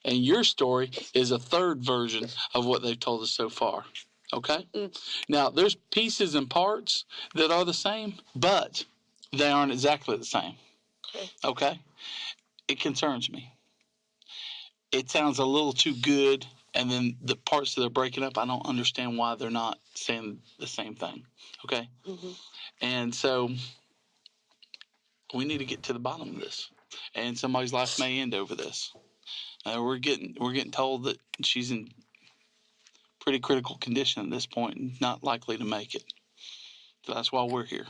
And your story is a third version of what they've told us so far. Okay? Now, there's pieces and parts that are the same, but they aren't exactly the same. Okay? It concerns me. It sounds a little too good, and then the parts that they're breaking up, I don't understand why they're not saying the same thing. Okay? Mm-hmm. And so we need to get to the bottom of this, and somebody's life may end over this. We're getting told that she's in pretty critical condition at this point and not likely to make it. So that's why we're here.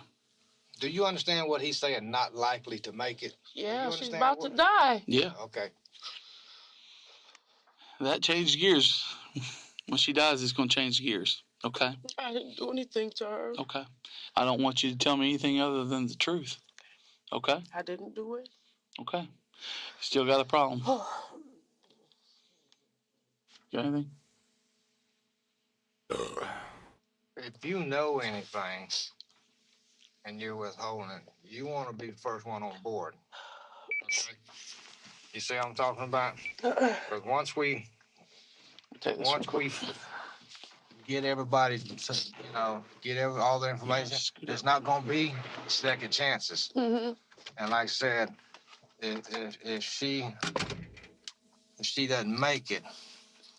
Do you understand what he's saying? Not likely to make it. Yeah, she's about to die. Yeah. Okay. That changed gears. When she dies, it's going to change gears. Okay? I didn't do anything to her. Okay. I don't want you to tell me anything other than the truth. Okay? I didn't do it. Okay. Still got a problem. Got anything? If you know anything and you're withholding it, you want to be the first one on board. Okay? You see what I'm talking about? Because once we get everybody, get all the information, there's not going to be second chances. Mm-hmm. And like I said, if she doesn't make it,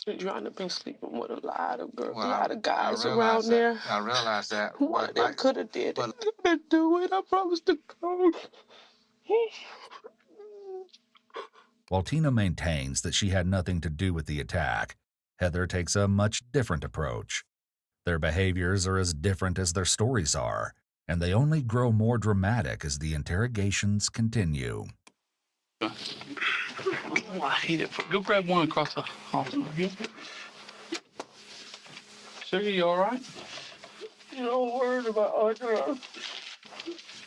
You're trying to be sleeping with a lot of girls, well, a lot of guys I around realize there. that. I realize that. One of them could have did it. I didn't do it. I promised to go. While Tina maintains that she had nothing to do with the attack, Heather takes a much different approach. Their behaviors are as different as their stories are, and they only grow more dramatic as the interrogations continue. Oh, I hate it. Go grab one across the hall. Sugar, you all right? You know, worried about Audreanna.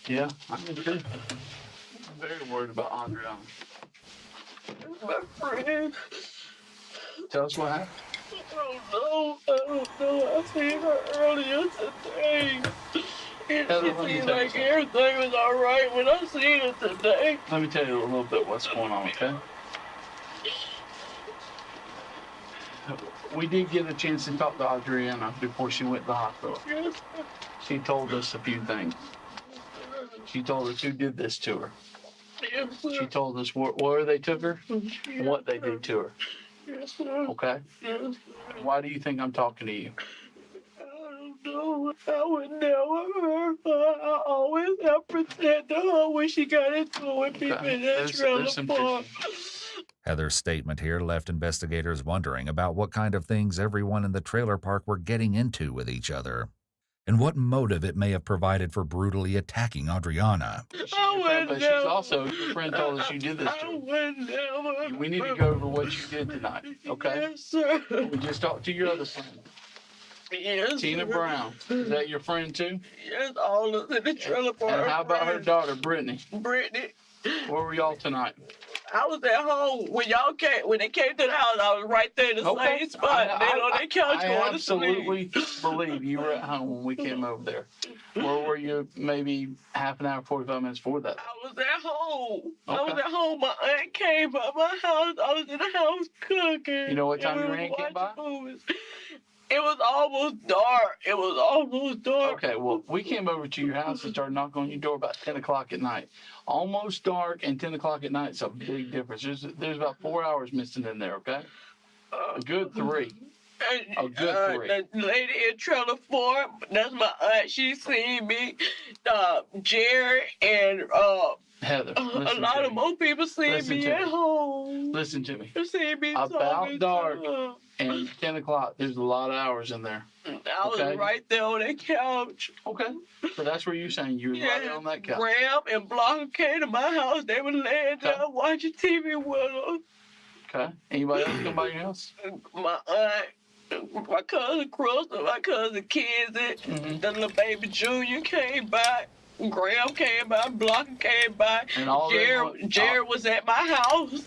Yeah, I am too. I'm very worried about Audreanna. My friend. Tell us what happened. I don't know. I seen her earlier today. It seemed like everything was all right when I seen her today. Let me tell you a little bit what's going on, okay? We did get a chance to talk to Audreanna before she went to the hospital. Yes. She told us a few things. She told us who did this to her. Yes, sir. She told us where they took her and what they did to her. Yes, sir. Okay? Yes, sir. Why do you think I'm talking to you? I don't know. I would never hurt her. I always have protected her when she got into it with people in that trailer park. Heather's statement here left investigators wondering about what kind of things everyone in the trailer park were getting into with each other, and what motive it may have provided for brutally attacking Audreanna. She's also, your friend told us you did this to her. I would never. We need to go over what you did tonight, okay? Yes, sir. We just talked to your other friend, Yes, Tina sir. Brown. Is that your friend too? Yes, all of in the trailer park. And how about her daughter, Brittany? Brittany. Where were y'all tonight? I was at home when y'all came. When they came to the house, I was right there in the same spot. They on their couch going to sleep. I absolutely believe you were at home when we came over there. Where were you? Maybe half an hour, 45 minutes before that. I was at home. Okay. I was at home. My aunt came by my house. I was in the house cooking. You know what time and your aunt came by? Movies. It was almost dark. Okay, well, we came over to your house and started knocking on your door about 10 o'clock at night. Almost dark and 10 o'clock at night is a big difference. There's about 4 hours missing in there, okay? A good 3. A good 3. The lady in trailer 4, that's my aunt. She seen me. Jerry and Heather, a lot of more people seen me at home. Listen to me. They seen me About dark and 10 o'clock, there's a lot of hours in there. I was right there on that couch. Okay. So that's where you're saying you were right there on that couch. Graham and Blanca came to my house. They were laying down watching TV with us. Okay. Anybody else come by your house? My aunt, my cousin Crystal, my cousin Kizzy, the little baby Junior came by. Graham came by, Blanca came by. And all Jared was at my house.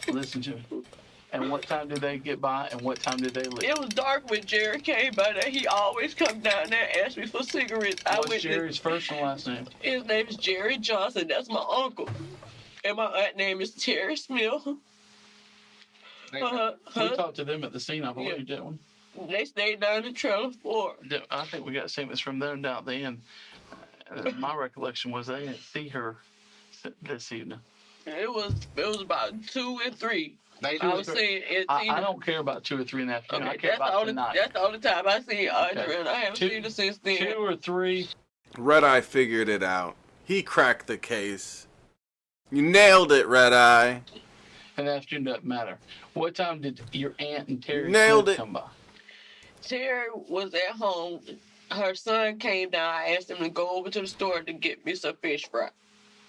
Listen to me. And what time did they get by and what time did they leave? It was dark when Jared came by there. He always come down there and ask me for cigarettes. What's Jerry's first and last name? His name is Jerry Johnson. That's my uncle. And my aunt name is Terry Smith. We talked to them at the scene, I believe, didn't we? They stayed down in the trailer for. I think we got statements from them down at the end. My recollection was they didn't see her this evening. It was about 2 and 3. I was saying I don't care about 2 or 3 in the afternoon. I care about tonight. That's the only time I see Audreanna. I haven't seen her since then. 2 or 3. Red Eye figured it out. He cracked the case. You nailed it, Red Eye. And that doesn't matter. What time did your aunt and Terry Nailed it. come by? Terry was at home Her son came down. I asked him to go over to the store to get me some fish fry.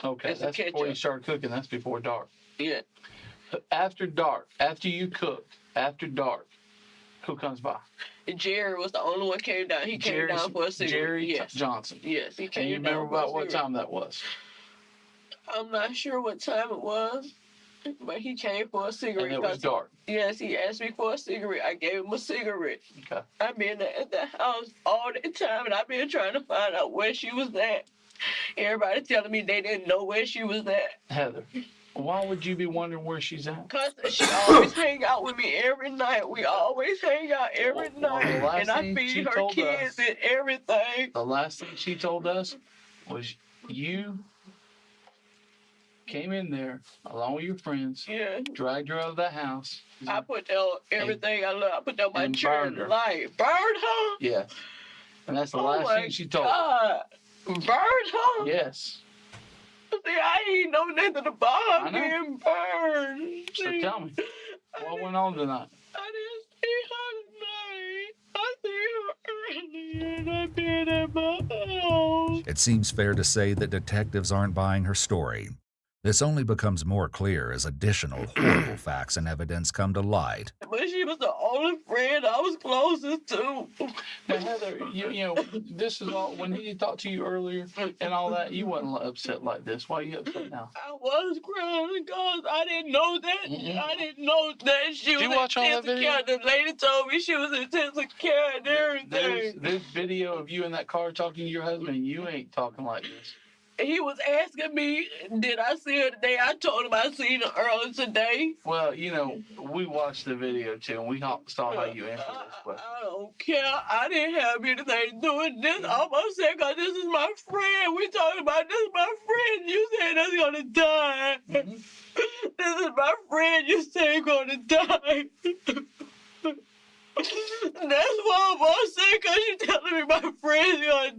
Okay, It's a that's before you ketchup. start cooking. That's before dark. Yeah. After dark, after you cook, after dark, who comes by? Jerry was the only one came down. He came down for a cigarette. Jerry Yes. Johnson. Yes, he came And you down remember for a about what cigarette. time that was? I'm not sure what time it was, but he came for a cigarette. And it was dark. Yes, he asked me for a cigarette. I gave him a cigarette. Okay. I've been at the house all that time, and I've been trying to find out where she was at. Everybody telling me they didn't know where she was at. Heather, why would you be wondering where she's at? Because she always hang out with me every night. We always hang out every night. And I feed her kids and everything. The last thing she told us was you came in there along with your friends, Yeah. dragged her out of the house. I put down everything I love. I put down my and children's burned her. life. Burned her? Yeah. And that's the Oh last my thing she told God. Burned her? Yes. See, I ain't know nothing about I her know. being burned. So tell me, what went on tonight? I didn't see her tonight. I seen her earlier and I've been at my house. It seems fair to say that detectives aren't buying her story. This only becomes more clear as additional horrible facts and evidence come to light. But she was the only friend I was closest to. Now, Heather, you know, this is all, when he talked to you earlier and all that, you wasn't upset like this. Why are you upset now? I was crying because I didn't know that. I didn't know that she was Did you watch all that intensive video? care. The lady told me she was intensive care and everything. There's video of you in that car talking to your husband. You ain't talking like this. He was asking me, did I see her today? I told him I seen her earlier today. Well, you know, we watched the video too, and we saw how you answered this question. I don't care. I didn't have anything to do with this. I'm upset because this is my friend. We talking about this is my friend. You said that's gonna die. This is my friend. You say gonna die. That's why I'm upset because you telling me my friend's gonna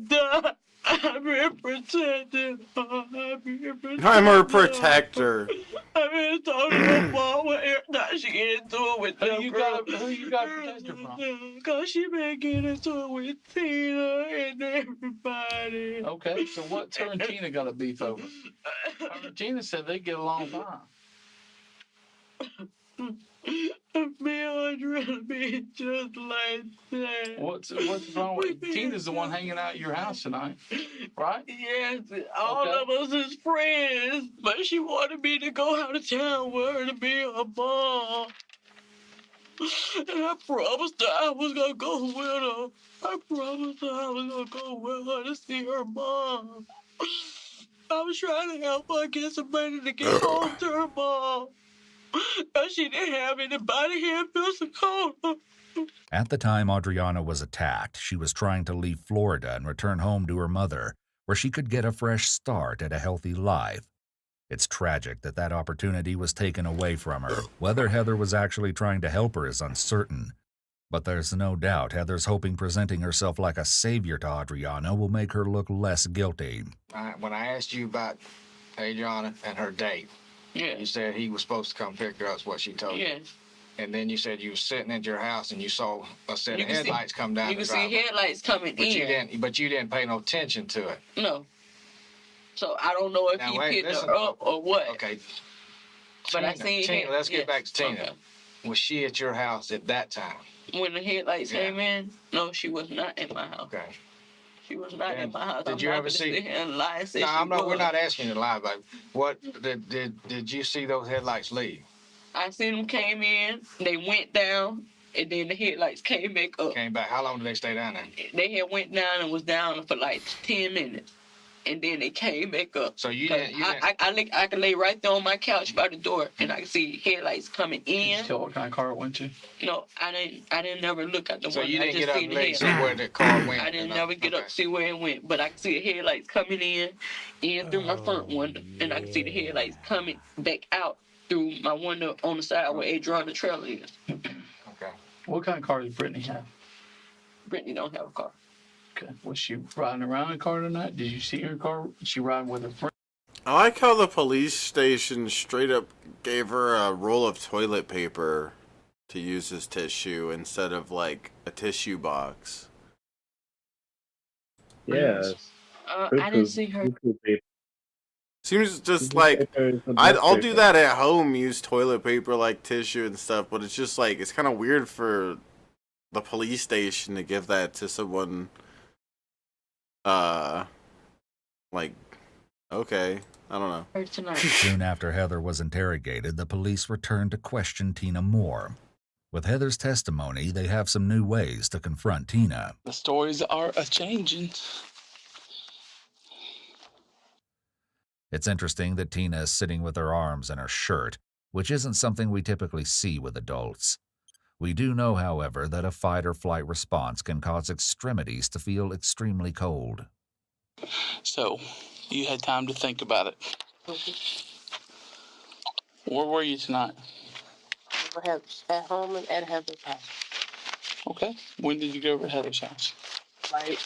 die. I've been protected. I'm her protector. I've been talking to my mama every time she get into it with them. Who you got to protect her from? Because she been getting into it with Tina and everybody. Okay, so what's her and Tina got a beef over? Her and Tina said they get along fine. Me and Audreanna being just like that. What's wrong with Tina's the one hanging out at your house tonight, right? Yes, all of us is friends, but she wanted me to go out of town with her to be her mom. And I promised her I was gonna go with her. I promised her I was gonna go with her to see her mom. I was trying to help her get some money to get home to her mom. Because she didn't have anybody here in Pensacola. At the time Audreanna was attacked, she was trying to leave Florida and return home to her mother, where she could get a fresh start at a healthy life. It's tragic that that opportunity was taken away from her. Whether Heather was actually trying to help her is uncertain. But there's no doubt Heather's hoping presenting herself like a savior to Audreanna will make her look less guilty. When I asked you about Audreanna and her date, you said he was supposed to come pick her up, is what she told you. Yes. And then you said you were sitting at your house and you saw a set of headlights come down You the can see driveway. headlights coming But in. you didn't pay no attention to it. No. So I don't know if Now, he wait, picked listen. her up or what. Okay. But I seen Tina, let's get yes. back to Tina. Okay. Was she at your house at that time? When the headlights came in, no, she was not in my house. Okay. She was not in my house. Did you ever see? Sit here and lie and say No, she I'm not. We're was. not asking you to lie, baby. What did you see those headlights leave? I seen them came in, they went down, and then the headlights came back up. Came back. How long did they stay down there? They had went down and was down for like 10 minutes. And then they came back up. So you 'Cause didn't. I could lay right there on my couch by the door, and I could see headlights coming Did in. you tell what kind of car it went to? No, I didn't never look at the So one. you I didn't just get up seen and the look, see headlights. where the car went? I didn't never get up to see where it went, but I could see the headlights coming in through my front window, and I could see the headlights coming back out through my window on the side where Audreanna trailer is. Okay. What kind of car did Brittany have? Brittany don't have a car. Okay. Was she riding around in a car tonight? Did you see her car? Was she riding with her friend? I like how the police station straight up gave her a roll of toilet paper to use as tissue instead of like a tissue box. Yes. I didn't see her. Seems just like I'll do that at home, use toilet paper like tissue and stuff, but it's just like it's kind of weird for the police station to give that to someone. Like, okay, I don't know. Soon after Heather was interrogated, the police returned to question Tina more. With Heather's testimony, they have some new ways to confront Tina. The stories are a-changing. It's interesting that Tina is sitting with her arms in her shirt, which isn't something we typically see with adults. We do know, however, that a fight or flight response can cause extremities to feel extremely cold. So, you had time to think about it. Where were you tonight? At home and at Heather's house. Okay. When did you go over to Heather's house? Like,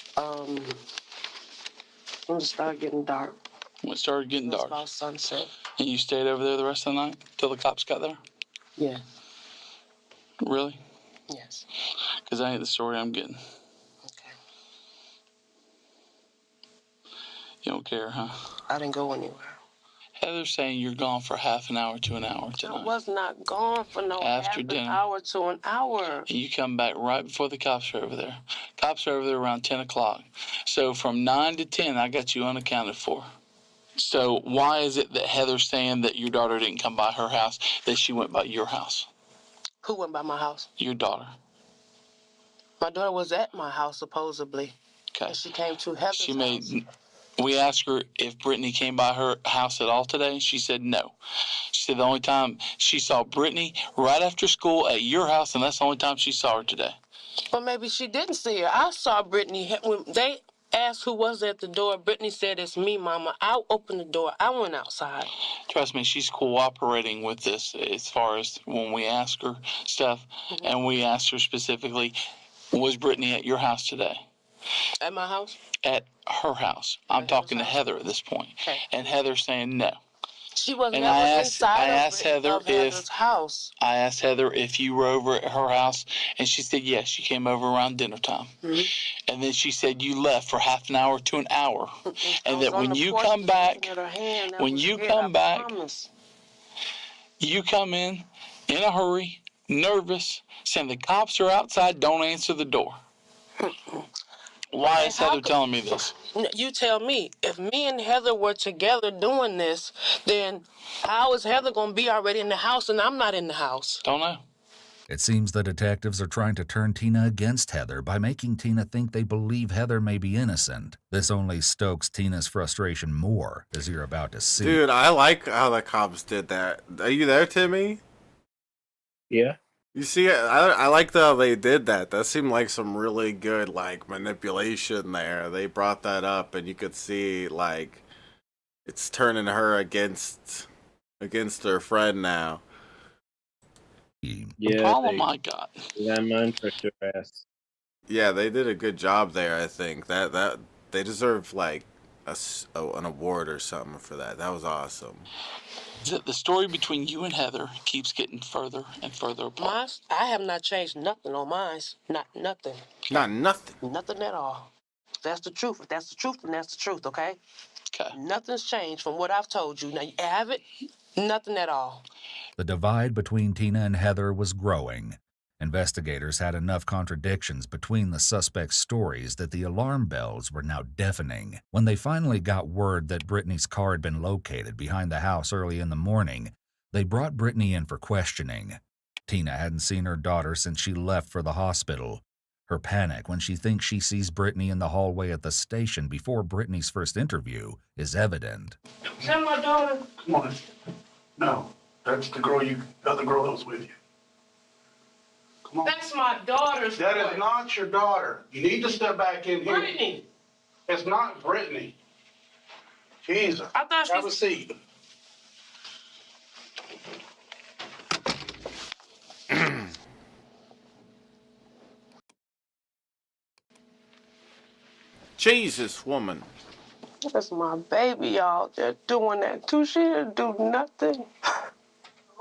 when it started getting dark. When it started getting dark? About sunset. And you stayed over there the rest of the night till the cops got there? Yeah. Really? Yes. Because that ain't the story I'm getting. Okay. You don't care, huh? I didn't go anywhere. Heather's saying you're gone for half an hour to an hour tonight. I was not gone for no After half dinner. an hour to an hour. And you come back right before the cops are over there. Cops are over there around 10 o'clock. So from 9 to 10, I got you unaccounted for. So why is it that Heather's saying that your daughter didn't come by her house, that she went by your house? Who went by my house? Your daughter. My daughter was at my house, supposedly. Okay. And she came to Heather's house. We asked her if Brittany came by her house at all today. She said no. She said the only time she saw Brittany right after school at your house, and that's the only time she saw her today. Well, maybe she didn't see her. I saw Brittany. When they asked who was at the door, Brittany said, "It's me, Mama." I opened the door. I went outside. Trust me, she's cooperating with this as far as when we ask her stuff. Mm-hmm. And we asked her specifically, was Brittany at your house today? At my house? At her house. I'm talking to Heather at this point. Okay. And Heather's saying no. She was never inside of Heather's house. I asked Heather if you were over at her house, and she said yes, she came over around dinner time. Mm-hmm. And then she said you left for half an hour to an hour. And that when you come back, you come in a hurry, nervous, saying the cops are outside, don't answer the door. Why is Heather telling me this? You tell me. If me and Heather were together doing this, then how is Heather going to be already in the house and I'm not in the house? Don't know. It seems the detectives are trying to turn Tina against Heather by making Tina think they believe Heather may be innocent. This only stokes Tina's frustration more, as you're about to see. Dude, I like how the cops did that. Are you there, Timmy? Yeah. You see, I like how they did that. That seemed like some really good, like, manipulation there. They brought that up, and you could see, like, it's turning her against her friend now. Yeah. Oh my God. Yeah, mine for sure ass. Yeah, they did a good job there. I think that they deserve like an award or something for that. That was awesome. The story between you and Heather keeps getting further and further apart. I have not changed nothing on mine. Not nothing. Not nothing. Nothing at all. That's the truth. If that's the truth, then that's the truth, okay? Okay. Nothing's changed from what I've told you. Now, you have it? Nothing at all. The divide between Tina and Heather was growing. Investigators had enough contradictions between the suspects' stories that the alarm bells were now deafening. When they finally got word that Brittany's car had been located behind the house early in the morning, they brought Brittany in for questioning. Tina hadn't seen her daughter since she left for the hospital. Her panic when she thinks she sees Brittany in the hallway at the station before Brittany's first interview is evident. Is that my daughter? Come on. No, that's the other girl that was with you. Come on. That's my daughter's That is not your daughter. You need to step back in here. Brittany. It's not Brittany. Jesus. I thought Have a seat. Jesus, woman. That's my baby, y'all. They're doing that too. She didn't do nothing.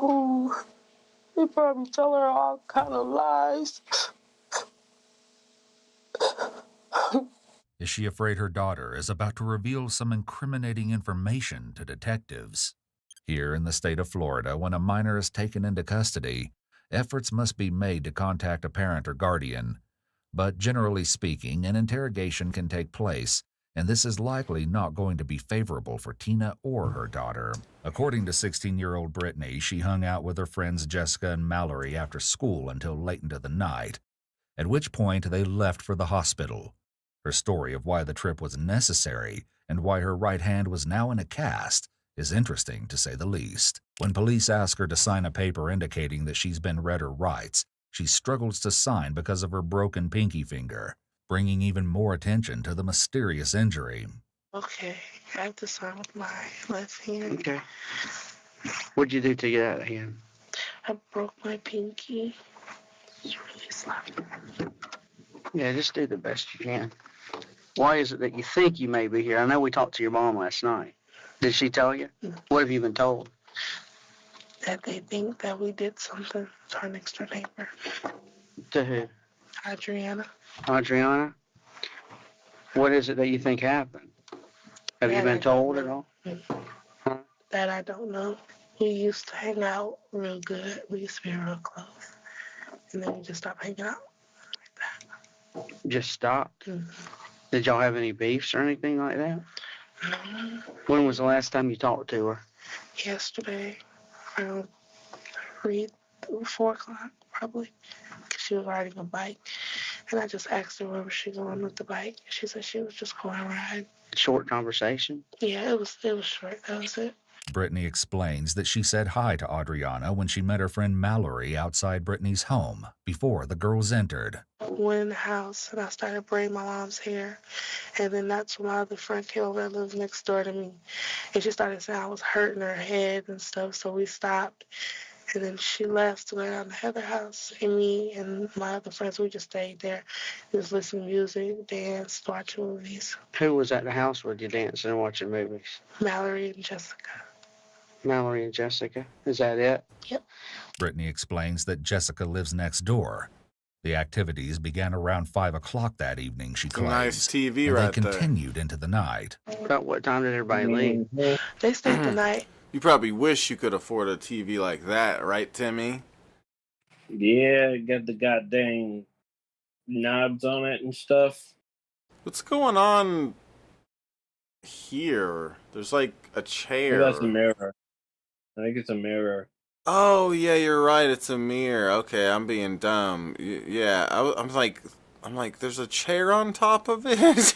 Ooh. They probably tell her all kind of lies. Is she afraid her daughter is about to reveal some incriminating information to detectives? Here in the state of Florida, when a minor is taken into custody, efforts must be made to contact a parent or guardian. But generally speaking, an interrogation can take place, and this is likely not going to be favorable for Tina or her daughter. According to 16-year-old Brittany, she hung out with her friends Jessica and Mallory after school until late into the night, at which point they left for the hospital. Her story of why the trip was necessary and why her right hand was now in a cast is interesting, to say the least. When police ask her to sign a paper indicating that she's been read her rights, she struggles to sign because of her broken pinky finger, bringing even more attention to the mysterious injury. Okay, I have to sign with my left hand. Okay. What'd you do to your other hand? I broke my pinky. It's really sloppy. Yeah, just do the best you can. Why is it that you think you may be here? I know we talked to your mom last night. Did she tell you? What have you been told? That they think that we did something to our next door neighbor. To who? Audreanna. Audreanna? What is it that you think happened? Have you been told at all? Huh? That I don't know. We used to hang out real good. We used to be real close. And then we just stopped hanging out like that. Just stopped? Mm-hmm. Did y'all have any beefs or anything like that? Mm-hmm. When was the last time you talked to her? Yesterday, around 4 o'clock probably. Because she was riding a bike. And I just asked her where was she going with the bike. She said she was just going to ride. Short conversation? Yeah, it was short. That was it. Brittany explains that she said hi to Audreanna when she met her friend Mallory outside Brittany's home before the girls entered. Went in the house and I started braiding my mom's hair. And then that's when my other friend came over that lives next door to me. And she started saying I was hurting her head and stuff, so we stopped. And then she left to go down to Heather's house. And me and my other friends, we just stayed there. Just listening to music, dance, watch movies. Who was at the house with you dancing and watching movies? Mallory and Jessica. Mallory and Jessica? Is that it? Yep. Brittany explains that Jessica lives next door. The activities began around 5 o'clock that evening, she claims. Nice TV and right they there. continued into the night. About what time did everybody leave? They stayed the night. You probably wish you could afford a TV like that, right, Timmy? Yeah, got the goddamn knobs on it and stuff. What's going on here? There's like a chair. Maybe that's a mirror. I think it's a mirror. Oh yeah, you're right. It's a mirror. Okay, I'm being dumb. Yeah, I'm like, there's a chair on top of it.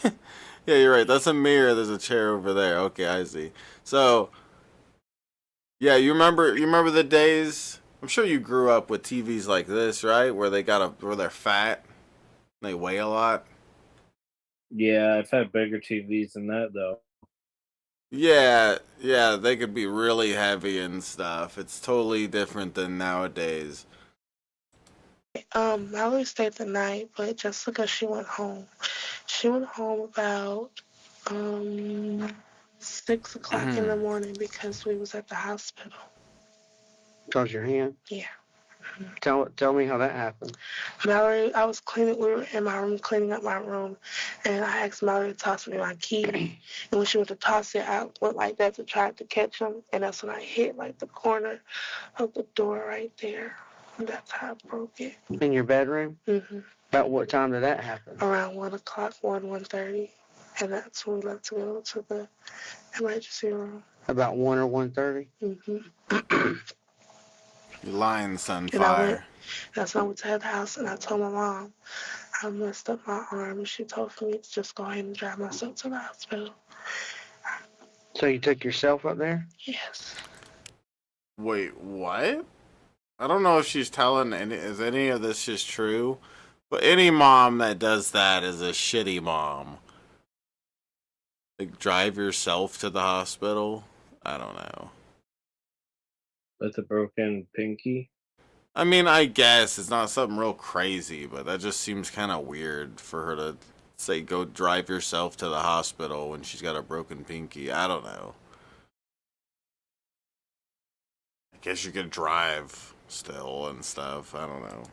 Yeah, you're right. That's a mirror. There's a chair over there. Okay, I see. So, yeah, you remember the days? I'm sure you grew up with TVs like this, right? Where they're fat, and they weigh a lot. Yeah, I've had bigger TVs than that though. Yeah, they could be really heavy and stuff. It's totally different than nowadays. Mallory stayed the night, but Jessica, she went home. She went home about 6 o'clock in the morning because we was at the hospital. Because your hand? Yeah. Tell me how that happened. Mallory, we were in my room cleaning up my room, and I asked Mallory to toss me my key. And when she went to toss it, I went like that to try to catch him, and that's when I hit like the corner of the door right there. And that's how I broke it. In your bedroom? Mm-hmm. About what time did that happen? Around 1 o'clock, 1:30, and that's when we left to go to the emergency room. About 1 or 1:30? Mm-hmm. Your line's on fire. That's when I went to the house, and I told my mom I messed up my arm, and she told me to just go ahead and drive myself to the hospital. So you took yourself up there? Yes. Wait, what? I don't know if she's telling is any of this just true, but any mom that does that is a shitty mom. Like, drive yourself to the hospital? I don't know. With a broken pinky? I mean, I guess it's not something real crazy, but that just seems kind of weird for her to say go drive yourself to the hospital when she's got a broken pinky. I don't know. I guess you could drive still and stuff. I don't know.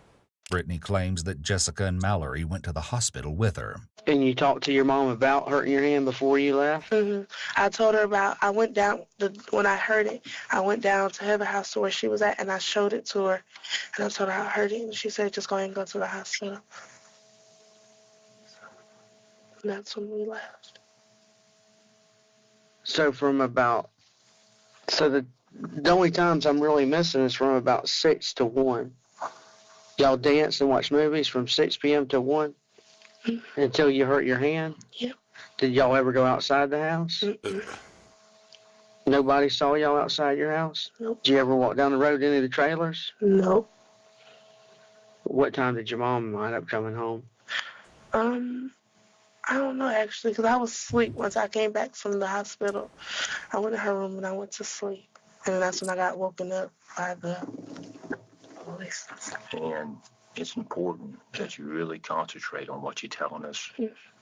Brittany claims that Jessica and Mallory went to the hospital with her. And you talked to your mom about hurting your hand before you left? Mm-hmm. I told her I went down, when I heard it, I went down to her house to where she was at, and I showed it to her. And I told her I heard it, and she said, just go ahead and go to the hospital. And that's when we left. So the only times I'm really missing is from about 6 to 1. Y'all dance and watch movies from 6 p.m. to 1 until you hurt your hand? Yep. Did y'all ever go outside the house? Nobody saw y'all outside your house? Nope. Did you ever walk down the road to any of the trailers? Nope. What time did your mom wind up coming home? I don't know, actually, because I was asleep once I came back from the hospital. I went in her room and I went to sleep. And that's when I got woken up by the police. And it's important that you really concentrate on what you're telling us,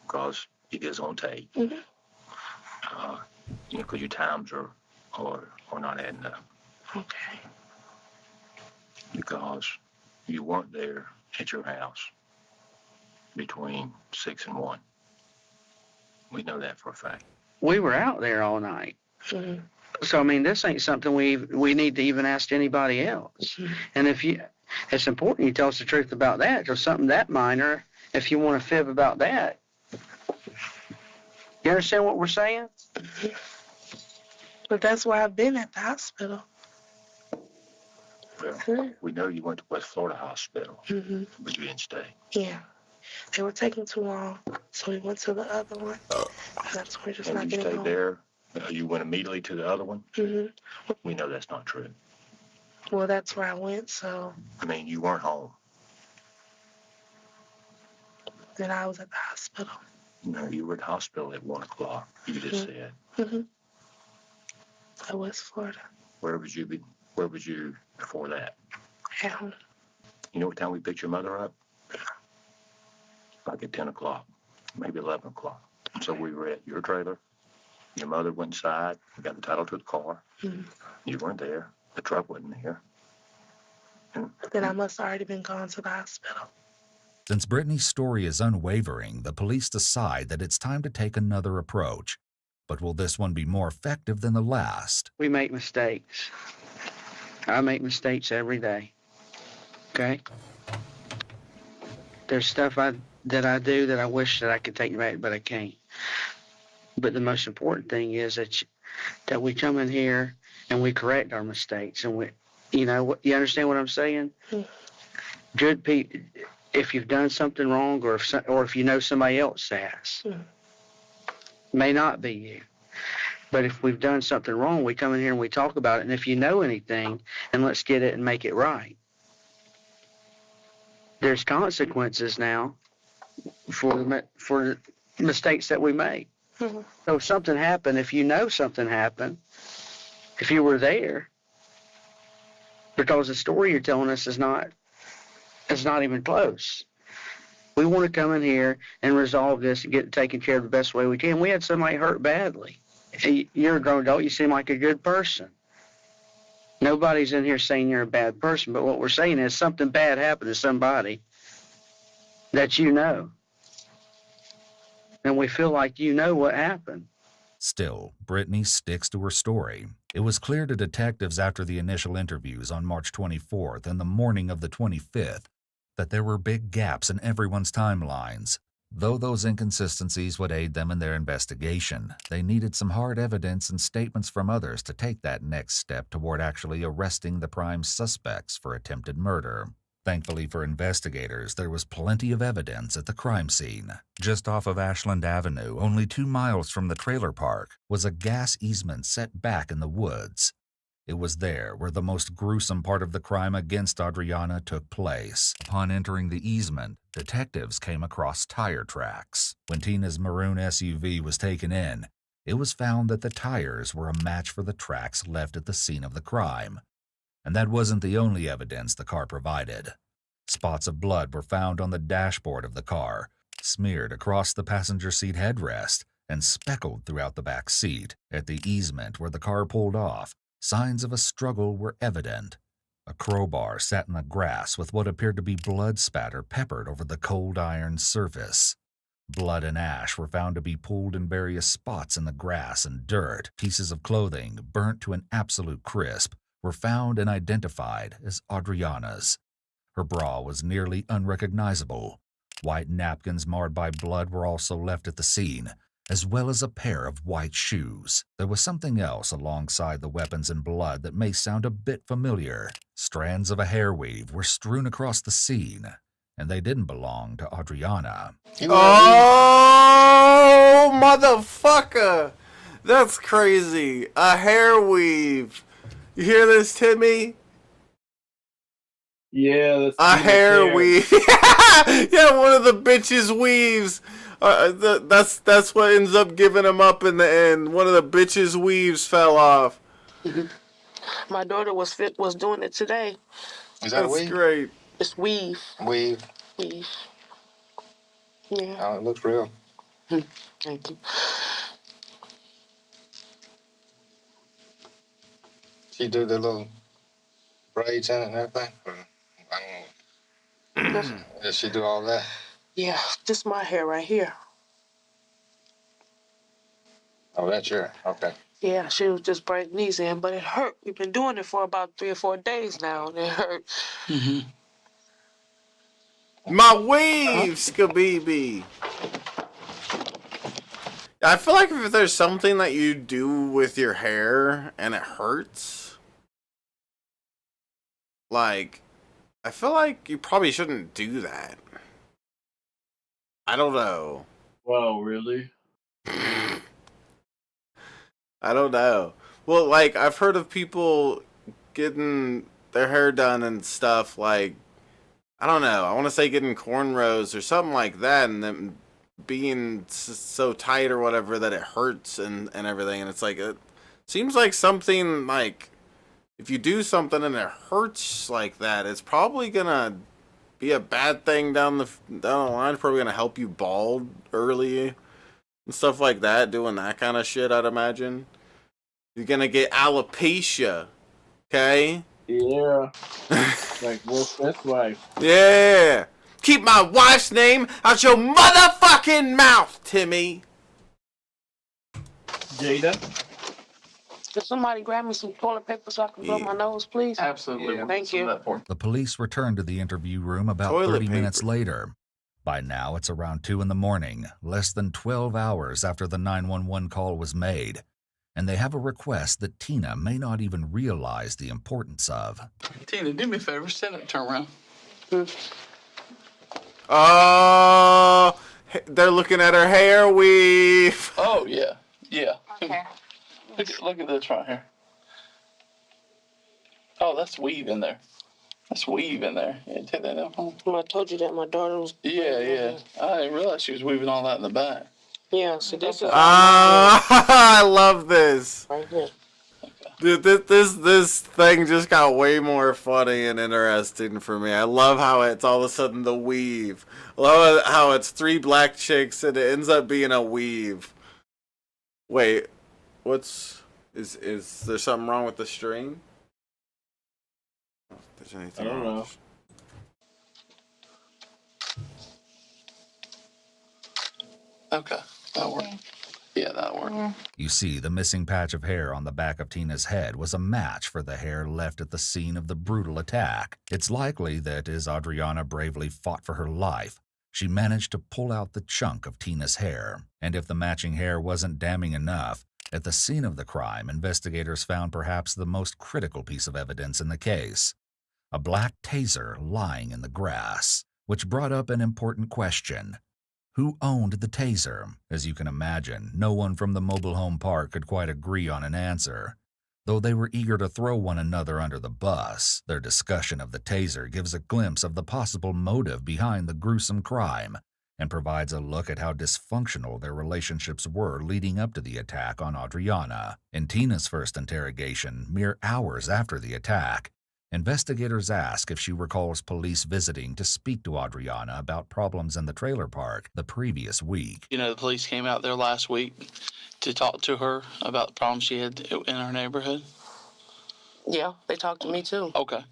because it is on tape. Because your times are not adding up. Okay. Because you weren't there at your house between 6 and 1. We know that for a fact. We were out there all night. Mm-hmm. So, I mean, this ain't something we need to even ask anybody else. And it's important you tell us the truth about that, or something that minor, if you want to fib about that. You understand what we're saying? But that's why I've been at the hospital. Well, we know you went to West Florida Hospital, but you didn't stay. Yeah. They were taking too long, so we went to the other one. And that's why we're just not And you getting stayed home. there? You went immediately to the other one? We know that's not true. Well, that's where I went, so I mean, you weren't home. then I was at the hospital. No, you were at the hospital at 1 o'clock. You just said. At West Florida. Where was you before that? At home. You know what time we picked your mother up? Like at 10 o'clock, maybe 11 o'clock. So we were at your trailer. Your mother went inside. We got the title to the car. You weren't there. The truck wasn't there. Then I must have already been gone to the hospital. Since Brittany's story is unwavering, the police decide that it's time to take another approach. But will this one be more effective than the last? We make mistakes. I make mistakes every day. Okay? There's stuff that I do that I wish that I could take back, but I can't. But the most important thing is that we come in here and we correct our mistakes, and you understand what I'm saying? Good people, if you've done something wrong, or if you know somebody else has, may not be you. But if we've done something wrong, we come in here and we talk about it. And if you know anything, then let's get it and make it right. There's consequences now for the mistakes that we make. So if something happened, if you know something happened, if you were there, because the story you're telling us is not even close. We want to come in here and resolve this and get it taken care of the best way we can. We had somebody hurt badly. You're a grown adult. You seem like a good person. Nobody's in here saying you're a bad person, but what we're saying is something bad happened to somebody that you know. And we feel like you know what happened. Still, Brittany sticks to her story. It was clear to detectives after the initial interviews on March 24th and the morning of the 25th that there were big gaps in everyone's timelines. Though those inconsistencies would aid them in their investigation, they needed some hard evidence and statements from others to take that next step toward actually arresting the prime suspects for attempted murder. Thankfully for investigators, there was plenty of evidence at the crime scene. Just off of Ashland Avenue, only 2 miles from the trailer park, was a gas easement set back in the woods. It was there where the most gruesome part of the crime against Audreanna took place. Upon entering the easement, detectives came across tire tracks. When Tina's maroon SUV was taken in, it was found that the tires were a match for the tracks left at the scene of the crime. And that wasn't the only evidence the car provided. Spots of blood were found on the dashboard of the car, smeared across the passenger seat headrest, and speckled throughout the back seat. At the easement where the car pulled off, signs of a struggle were evident. A crowbar sat in the grass with what appeared to be blood spatter peppered over the cold iron surface. Blood and ash were found to be pooled in various spots in the grass and dirt. Pieces of clothing, burnt to an absolute crisp, were found and identified as Audreanna's. Her bra was nearly unrecognizable. White napkins marred by blood were also left at the scene, as well as a pair of white shoes. There was something else alongside the weapons and blood that may sound a bit familiar. Strands of a hair weave were strewn across the scene, and they didn't belong to Audreanna. Oh, motherfucker! That's crazy. A hair weave. You hear this, Timmy? Yeah, that's a hair weave. Yeah, one of the bitches weaves. That's what ends up giving him up in the end. One of the bitches weaves fell off. My daughter was doing it today. Is that That's weave? Great. It's weave. Weave. Weave. Yeah. Oh, it looks real. Thank you. She do the little braids in it and everything? Or, I don't know. Does she do all that? Yeah, this is my hair right here. Oh, that's your, okay. Yeah, she was just braiding these in, but it hurt. We've been doing it for about 3 or 4 days now, and it hurt. My weaves, Skabibi. I feel like if there's something that you do with your hair and it hurts, like, I feel like you probably shouldn't do that. I don't know. Whoa, really? I don't know. Well, like, I've heard of people getting their hair done and stuff, like, I don't know. I want to say getting cornrows or something like that, and then being so tight or whatever that it hurts and everything. And it's like, it seems like something, like, if you do something and it hurts like that, it's probably gonna be a bad thing down the line. It's probably gonna help you bald early and stuff like that, doing that kind of shit, I'd imagine. You're gonna get alopecia, okay? Yeah. Like, what's this way? Yeah. Keep my wife's name out your motherfucking mouth, Timmy. Jada? Could somebody grab me some toilet paper so I can blow my nose, please? Absolutely. Yeah. Thank you. The police returned to the interview room about Toilet 30 paper. minutes later. By now, it's around 2 in the morning, less than 12 hours after the 911 call was made, and they have a request that Tina may not even realize the importance of. Tina, do me a favor. Stand up, turn around. Oh, they're looking at her hair weave. Oh, yeah. Yeah. Okay. Look at this right here. Oh, that's weave in there. That's weave in there. Yeah, take that out. I told you that my daughter was... Yeah. I didn't realize she was weaving all that in the back. Yeah, so this is... I love this. Right here. Dude, this thing just got way more funny and interesting for me. I love how it's all of a sudden the weave. I love how it's 3 black chicks and it ends up being a weave. Wait, is there something wrong with the string? I don't know if there's anything I don't wrong. know. Okay, that'll work. Yeah, that'll work. You see, the missing patch of hair on the back of Tina's head was a match for the hair left at the scene of the brutal attack. It's likely that as Audreanna bravely fought for her life, she managed to pull out the chunk of Tina's hair. And if the matching hair wasn't damning enough, at the scene of the crime, investigators found perhaps the most critical piece of evidence in the case: a black taser lying in the grass, which brought up an important question. Who owned the taser? As you can imagine, no one from the mobile home park could quite agree on an answer. Though they were eager to throw one another under the bus, their discussion of the taser gives a glimpse of the possible motive behind the gruesome crime and provides a look at how dysfunctional their relationships were leading up to the attack on Audreanna. In Tina's first interrogation, mere hours after the attack, investigators ask if she recalls police visiting to speak to Audreanna about problems in the trailer park the previous week. You know, the police came out there last week to talk to her about the problems she had in her neighborhood. Yeah, they talked to me too. Okay.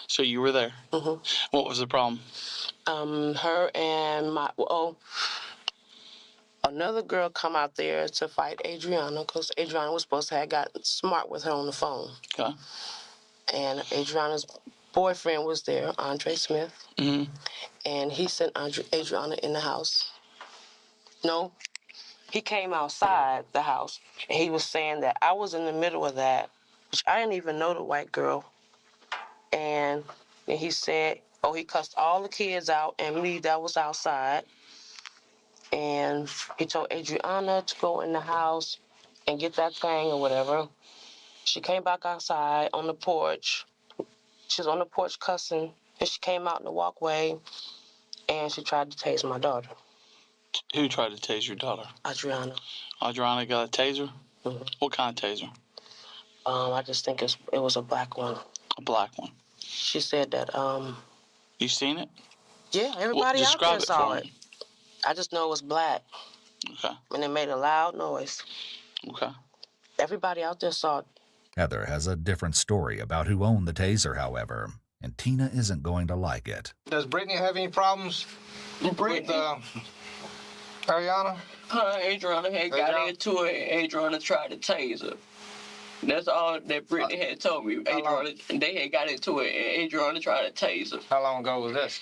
So you were there. What was the problem? Her and another girl come out there to fight Audreanna because Audreanna was supposed to have gotten smart with her on the phone. Okay. And Audreanna's boyfriend was there, Andre Smith, and he sent Audreanna in the house. No, he came outside the house, and he was saying that I was in the middle of that, which I didn't even know the white girl. And then he said, he cussed all the kids out and me that was outside. And he told Audreanna to go in the house and get that thing or whatever. She came back outside on the porch. She was on the porch cussing, and she came out in the walkway, and she tried to tase my daughter. Who tried to tase your daughter? Audreanna. Audreanna got a taser? What kind of taser? I just think it was a black one. A black one. She said that, You seen it? Yeah, everybody out there saw it. Me. I just know it was black. Okay. And it made a loud noise. Okay. Everybody out there saw it. Heather has a different story about who owned the taser, however, and Tina isn't going to like it. Does Brittany have any problems with Ariana? Audreanna had got into it, and Audreanna tried to tase her. That's all that Brittany had told me. They had got into it, and Audreanna tried to tase her. How long ago was this?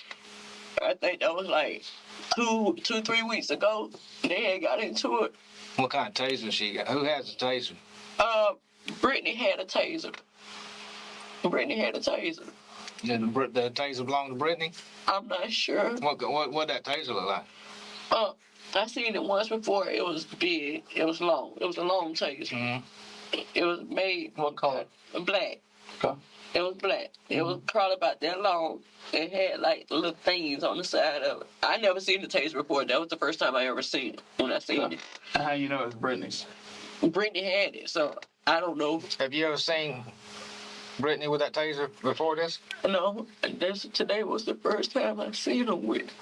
I think that was like 3 weeks ago. They had got into it. What kind of taser she got? Who has the taser? Brittany had a taser. Brittany had a taser. Did the taser belong to Brittany? I'm not sure. What that taser look like? I seen it once before. It was big. It was long. It was a long taser. It was made. What color? Black. Okay. It was black. It was probably about that long. It had like little things on the side of it. I never seen the taser before. That was the first time I ever seen it. When I seen it. How you know it's Brittany's? Brittany had it, so I don't know. Have you ever seen Brittany with that taser before this? No. Today was the first time I seen her with it.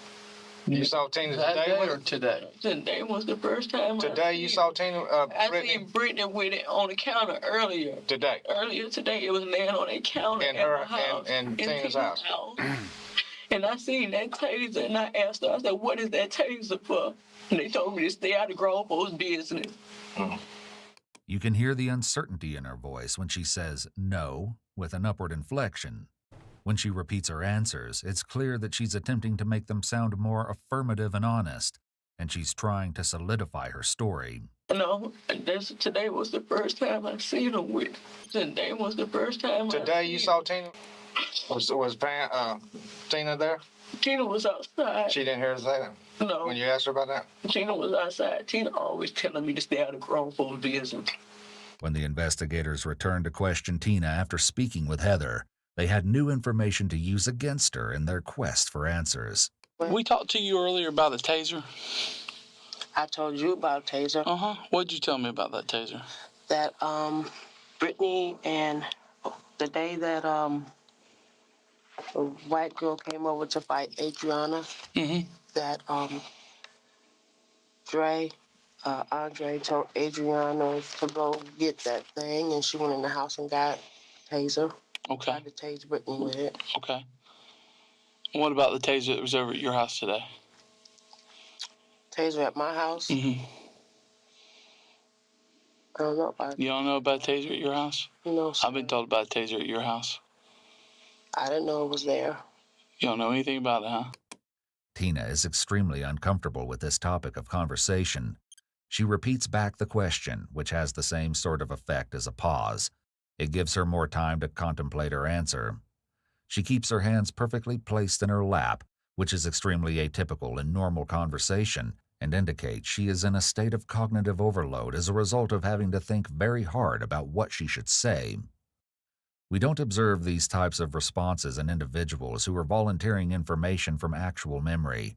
You saw Tina that today day or today? Today was the first time. Today you saw Tina. I seen Brittany with it on the counter earlier. Today. Earlier today, it was laying on a counter in her house. In Tina's house. And I seen that taser, and I asked her. I said, "What is that taser for?" And they told me to stay out of grown folks' business. You can hear the uncertainty in her voice when she says no with an upward inflection. When she repeats her answers, it's clear that she's attempting to make them sound more affirmative and honest, and she's trying to solidify her story. No, today was the first time I seen her with. Today was the first time. Today you saw Tina? Was Tina there? Tina was outside. She didn't hear us say that? No. When you asked her about that? Tina was outside. Tina always telling me to stay out of grown folks' business. When the investigators returned to question Tina after speaking with Heather, they had new information to use against her in their quest for answers. We talked to you earlier about the taser. I told you about a taser. What did you tell me about that taser? That Brittany and the day that a white girl came over to fight Audreanna, that Andre told Audreanna to go get that thing, and she went in the house and got a taser. Okay. Tried to tase Brittany with it. Okay. What about the taser that was over at your house today? Taser at my house? I don't know about it. You don't know about a taser at your house? No, sir. I've been told about a taser at your house. I didn't know it was there. You don't know anything about it, huh? Tina is extremely uncomfortable with this topic of conversation. She repeats back the question, which has the same sort of effect as a pause. It gives her more time to contemplate her answer. She keeps her hands perfectly placed in her lap, which is extremely atypical in normal conversation, and indicates she is in a state of cognitive overload as a result of having to think very hard about what she should say. We don't observe these types of responses in individuals who are volunteering information from actual memory,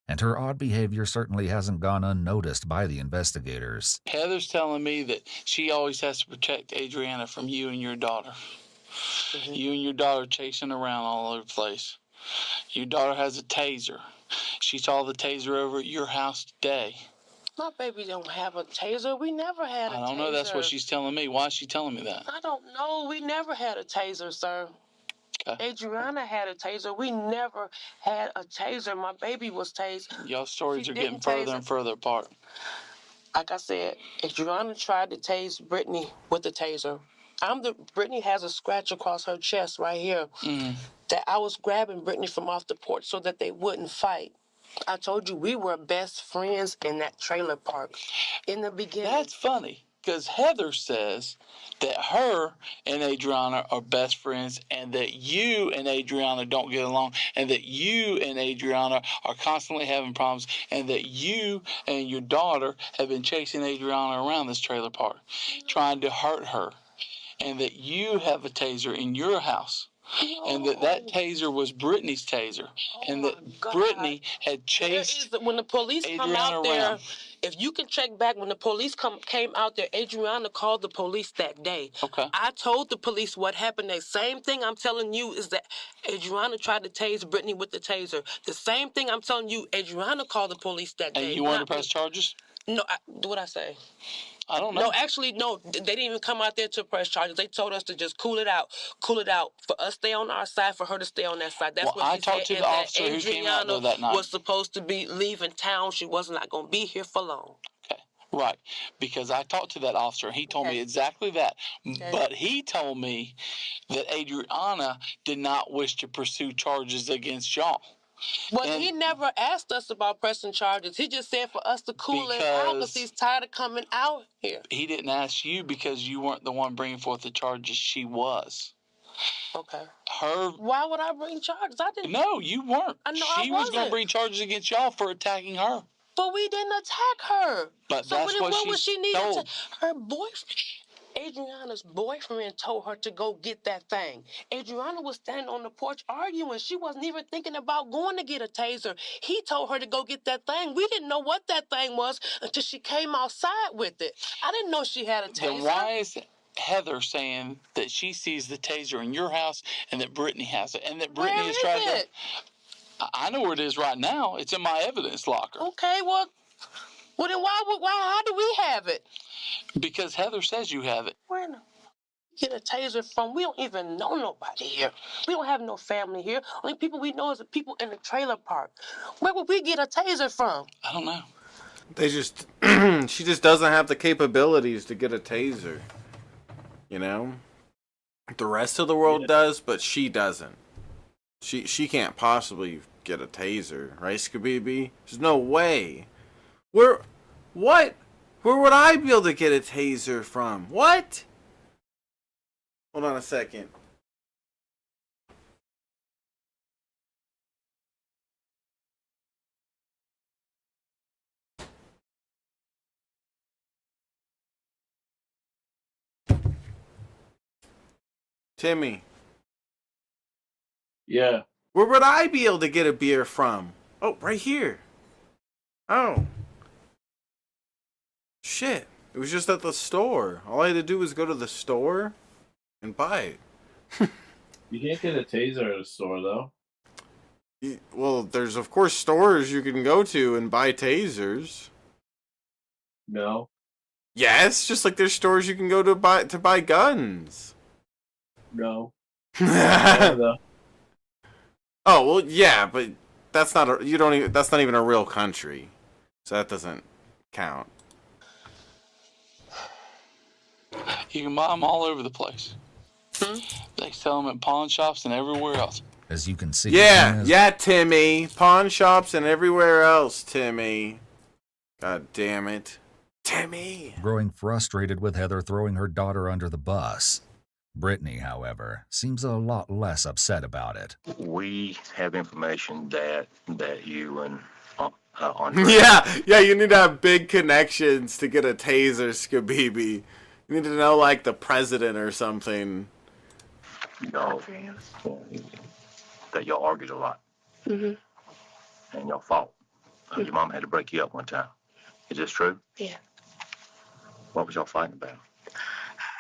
and her odd behavior certainly hasn't gone unnoticed by the investigators. Heather's telling me that she always has to protect Audreanna from you and your daughter. You and your daughter chasing around all over the place. Your daughter has a taser. She saw the taser over at your house today. My baby don't have a taser. We never had a taser. I don't know. That's what she's telling me. Why is she telling me that? I don't know. We never had a taser, sir. Okay. Audreanna had a taser. We never had a taser. My baby was tased. Y'all stories She are getting didn't further tase and further apart. Like I said, Audreanna tried to tase Brittany with the taser. Brittany has a scratch across her chest right here. That I was grabbing Brittany from off the porch so that they wouldn't fight. I told you we were best friends in that trailer park in the beginning. That's funny, because Heather says that her and Audreanna are best friends and that you and Audreanna don't get along and that you and Audreanna are constantly having problems and that you and your daughter have been chasing Audreanna around this trailer park, trying to hurt her, and that you have a taser in your house. And that taser was Brittany's taser, and that Brittany had chased when the police come out there. around. If you can check back when the police came out there, Audreanna called the police that day. Okay. I told the police what happened. The same thing I'm telling you is that Audreanna tried to tase Brittany with the taser. The same thing I'm telling you, Audreanna called the police that day. And you want to press charges? No, what'd I say? I don't know. No, actually, no. They didn't even come out there to press charges. They told us to just cool it out. For us, stay on our side. For her to stay on that side. That's what I she talked said. to the officer who came out there that night. Was supposed to be leaving town. She was not going to be here for long. Okay, right. Because I talked to that officer, and he told me exactly that. Okay. But he told me that Audreanna did not wish to pursue charges against y'all. Well, he never asked us about pressing charges. He just said for us to cool it out because he's tired of coming out here. He didn't ask you because you weren't the one bringing forth the charges. She was. Okay. Why would I bring charges? I didn't. No, you weren't. I know she was going to bring charges against y'all for attacking her. But we didn't attack her. But so that's what was she needing told. Her boyfriend. Audreanna's boyfriend told her to go get that thing. Audreanna was standing on the porch arguing. She wasn't even thinking about going to get a taser. He told her to go get that thing. We didn't know what that thing was until she came outside with it. I didn't know she had a taser. Then why is Heather saying that she sees the taser in your house and that Brittany has it? And that Brittany has tried to... I know where it is right now. It's in my evidence locker. Okay, well then how do we have it? Because Heather says you have it. Where do we get a taser from? We don't even know nobody here. We don't have no family here. Only people we know is the people in the trailer park. Where would we get a taser from? I don't know. She just doesn't have the capabilities to get a taser. You know? The rest of the world does, but she doesn't. She can't possibly get a taser, right, Skabibi? There's no way. Where would I be able to get a taser from? What? Hold on a second. Timmy. Yeah. Where would I be able to get a beer from? Oh, right here. Oh. Shit. It was just at the store. All I had to do was go to the store and buy it. You can't get a taser at a store, though. Well, there's, of course, stores you can go to and buy tasers. No. Yes, just like there's stores you can go to buy guns. No. Oh, well, yeah, but that's not that's not even a real country. So that doesn't count. You can buy them all over the place. They sell them at pawn shops and everywhere else. As you can see. Yeah, Timmy. Pawn shops and everywhere else, Timmy. God damn it. Timmy. Growing frustrated with Heather throwing her daughter under the bus. Brittany, however, seems a lot less upset about it. We have information that you and Andre... Yeah, you need to have big connections to get a taser, Skabibi. You need to know, like, the president or something. That y'all argued a lot. Mm-hmm. And y'all fought. Your mom had to break you up one time. Is this true? Yeah. What was y'all fighting about?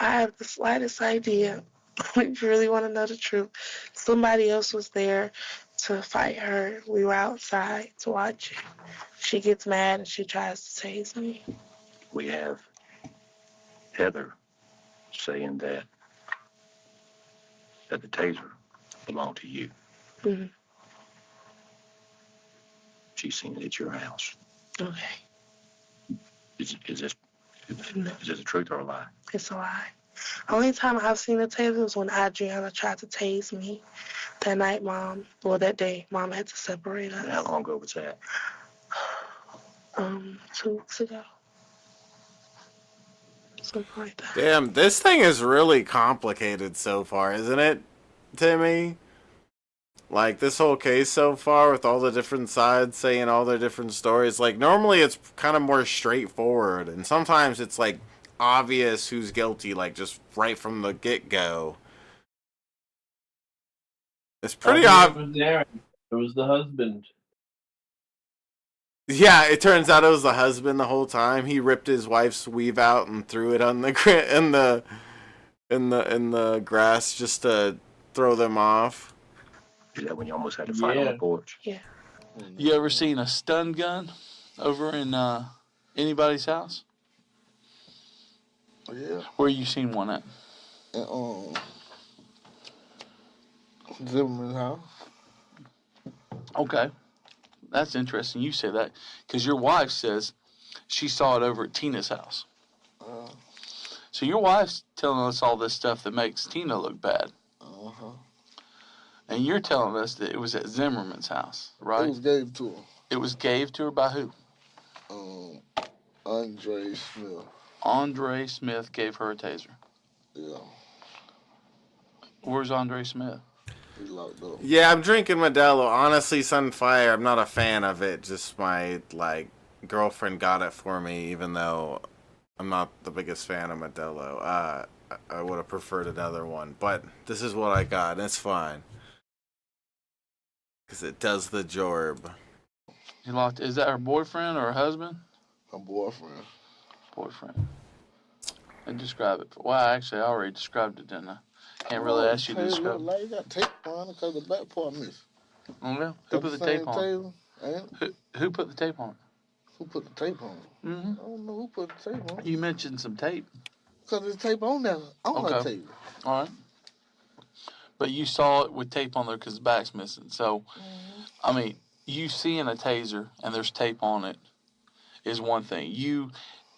I have the slightest idea. If you really want to know the truth, somebody else was there to fight her. We were outside to watch it. She gets mad and she tries to tase me. We have Heather saying that the taser belonged to you. Mm-hmm. She's seen it at your house. Okay. Is this the truth or a lie? It's a lie. Only time I've seen a taser was when Audreanna tried to tase me. That night, that day, Mom had to separate us. And how long ago was that? 2 weeks ago. Something like that. Damn, this thing is really complicated so far, isn't it, Timmy? Like, this whole case so far with all the different sides saying all their different stories. Like, normally it's kind of more straightforward. And sometimes it's, like, obvious who's guilty, like, just right from the get-go. It's pretty obvious. It was the husband. Yeah, it turns out it was the husband the whole time. He ripped his wife's weave out and threw it on the in the grass just to throw them off. Is that when you almost had to fight on the porch? Yeah. You ever seen a stun gun over in anybody's house? Yeah. Where you seen one at? Zimmerman's house. Okay. That's interesting you say that, because your wife says she saw it over at Tina's house. So your wife's telling us all this stuff that makes Tina look bad. And you're telling us that it was at Zimmerman's house, right? It was gave to her. It was gave to her by who? Andre Smith. Andre Smith gave her a taser. Yeah. Where's Andre Smith? He locked up. Yeah, I'm drinking Modelo. Honestly, Sunfire, I'm not a fan of it. Just my, girlfriend got it for me, even though I'm not the biggest fan of Modelo. I would have preferred another one. But this is what I got, and it's fine. Because it does the job. You locked. Is that her boyfriend or her husband? Her boyfriend. Boyfriend. And describe it. Well, actually, I already described it, didn't I? Can't really ask you to describe it. Like you got tape on it because the back part missing. Oh, yeah? Who put the tape on it? Who put the tape on it? Who put the tape on it? Mm-hmm. I don't know who put the tape on it. You mentioned some tape. Because there's tape on there. On that tape. All right. But you saw it with tape on there because the back's missing. So, I mean, you seeing a taser and there's tape on it is one thing. You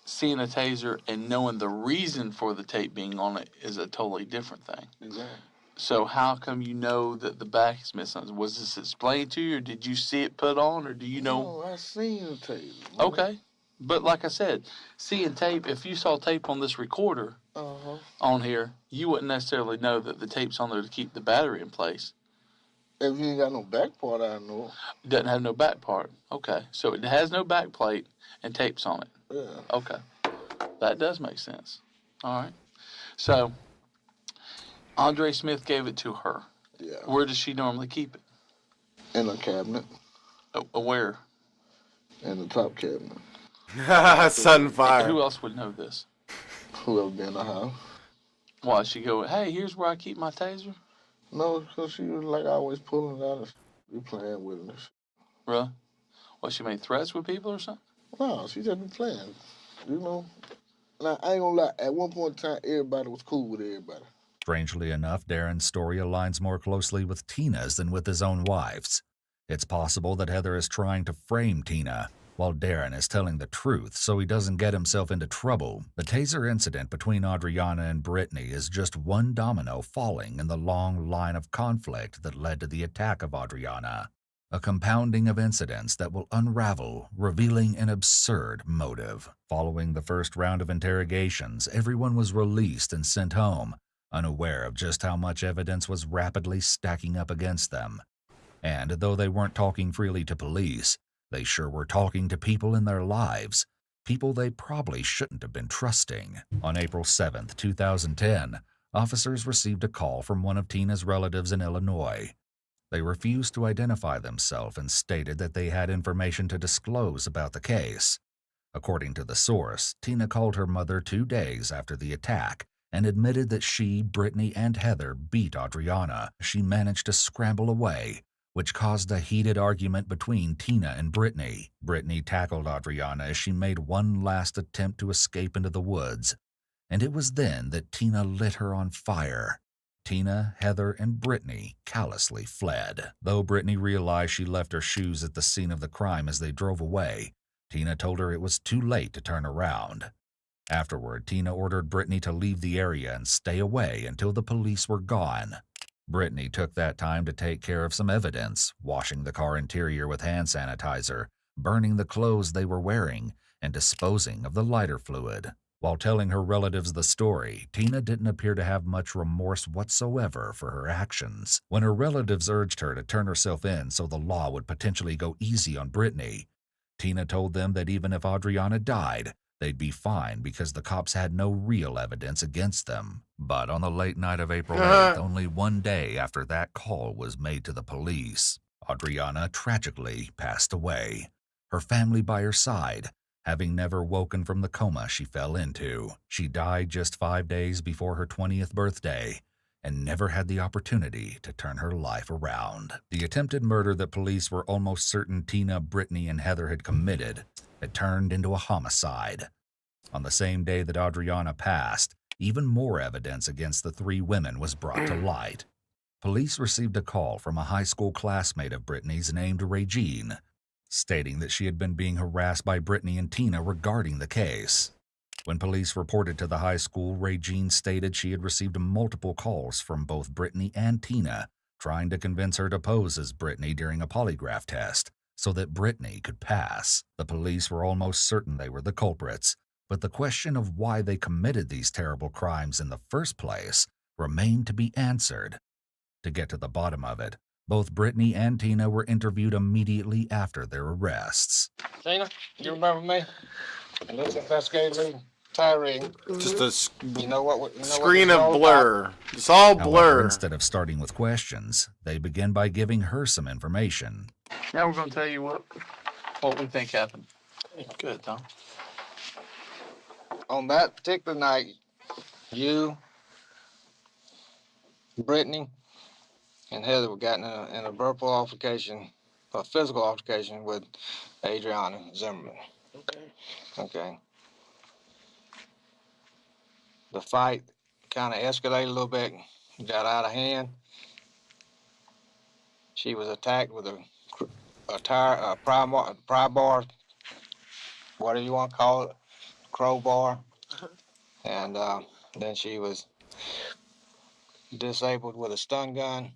seeing a taser and knowing the reason for the tape being on it is a totally different thing. Exactly. So how come you know that the back is missing? Was this explained to you, or did you see it put on, or do you know? No, I seen the tape. Okay. But like I said, seeing tape, if you saw tape on this recorder on here, you wouldn't necessarily know that the tape's on there to keep the battery in place. If you ain't got no back part, I know. It doesn't have no back part. Okay. So it has no back plate and tape's on it. Yeah. Okay. That does make sense. All right. So Andre Smith gave it to her. Yeah. Where does she normally keep it? In a cabinet. Where? In the top cabinet. Sunfire. Who else would know this? Whoever been in the house. Why, she go, hey, here's where I keep my taser? No, because she was like always pulling it out and be playing with it. Really? What, she made threats with people or something? No, she just be playing. You know? Now, I ain't gonna lie, at one point in time, everybody was cool with everybody. Strangely enough, Darren's story aligns more closely with Tina's than with his own wife's. It's possible that Heather is trying to frame Tina, while Darren is telling the truth so he doesn't get himself into trouble. The taser incident between Audreanna and Brittany is just one domino falling in the long line of conflict that led to the attack of Audreanna, a compounding of incidents that will unravel, revealing an absurd motive. Following the first round of interrogations, everyone was released and sent home, unaware of just how much evidence was rapidly stacking up against them. And though they weren't talking freely to police, they sure were talking to people in their lives, people they probably shouldn't have been trusting. On April 7th, 2010, officers received a call from one of Tina's relatives in Illinois. They refused to identify themselves and stated that they had information to disclose about the case. According to the source, Tina called her mother 2 days after the attack and admitted that she, Brittany, and Heather beat Audreanna. She managed to scramble away, which caused a heated argument between Tina and Brittany. Brittany tackled Audreanna as she made one last attempt to escape into the woods, and it was then that Tina lit her on fire. Tina, Heather, and Brittany callously fled. Though Brittany realized she left her shoes at the scene of the crime as they drove away, Tina told her it was too late to turn around. Afterward, Tina ordered Brittany to leave the area and stay away until the police were gone. Brittany took that time to take care of some evidence, washing the car interior with hand sanitizer, burning the clothes they were wearing, and disposing of the lighter fluid. While telling her relatives the story, Tina didn't appear to have much remorse whatsoever for her actions. When her relatives urged her to turn herself in so the law would potentially go easy on Brittany, Tina told them that even if Audreanna died, they'd be fine because the cops had no real evidence against them. But on the late night of April 8th, only one day after that call was made to the police, Audreanna tragically passed away, her family by her side, having never woken from the coma she fell into. She died just 5 days before her 20th birthday and never had the opportunity to turn her life around. The attempted murder that police were almost certain Tina, Brittany, and Heather had committed had turned into a homicide. On the same day that Audreanna passed, even more evidence against the three women was brought to light. Police received a call from a high school classmate of Brittany's named Regine, stating that she had been being harassed by Brittany and Tina regarding the case. When police reported to the high school, Regine stated she had received multiple calls from both Brittany and Tina, trying to convince her to pose as Brittany during a polygraph test so that Brittany could pass. The police were almost certain they were the culprits, but the question of why they committed these terrible crimes in the first place remained to be answered. To get to the bottom of it, both Brittany and Tina were interviewed immediately after their arrests. Tina, you remember me? And this investigator, Tyree. Just a screen of blur. It's all blur. However, instead of starting with questions, they began by giving her some information. Now we're going to tell you what we think happened. Good, Tom. On that particular night, you, Brittany, and Heather were gotten in a verbal altercation, a physical altercation with Audreanna Zimmerman. Okay. The fight kind of escalated a little bit, got out of hand. She was attacked with a pry bar, whatever you want to call it, crowbar. And then she was disabled with a stun gun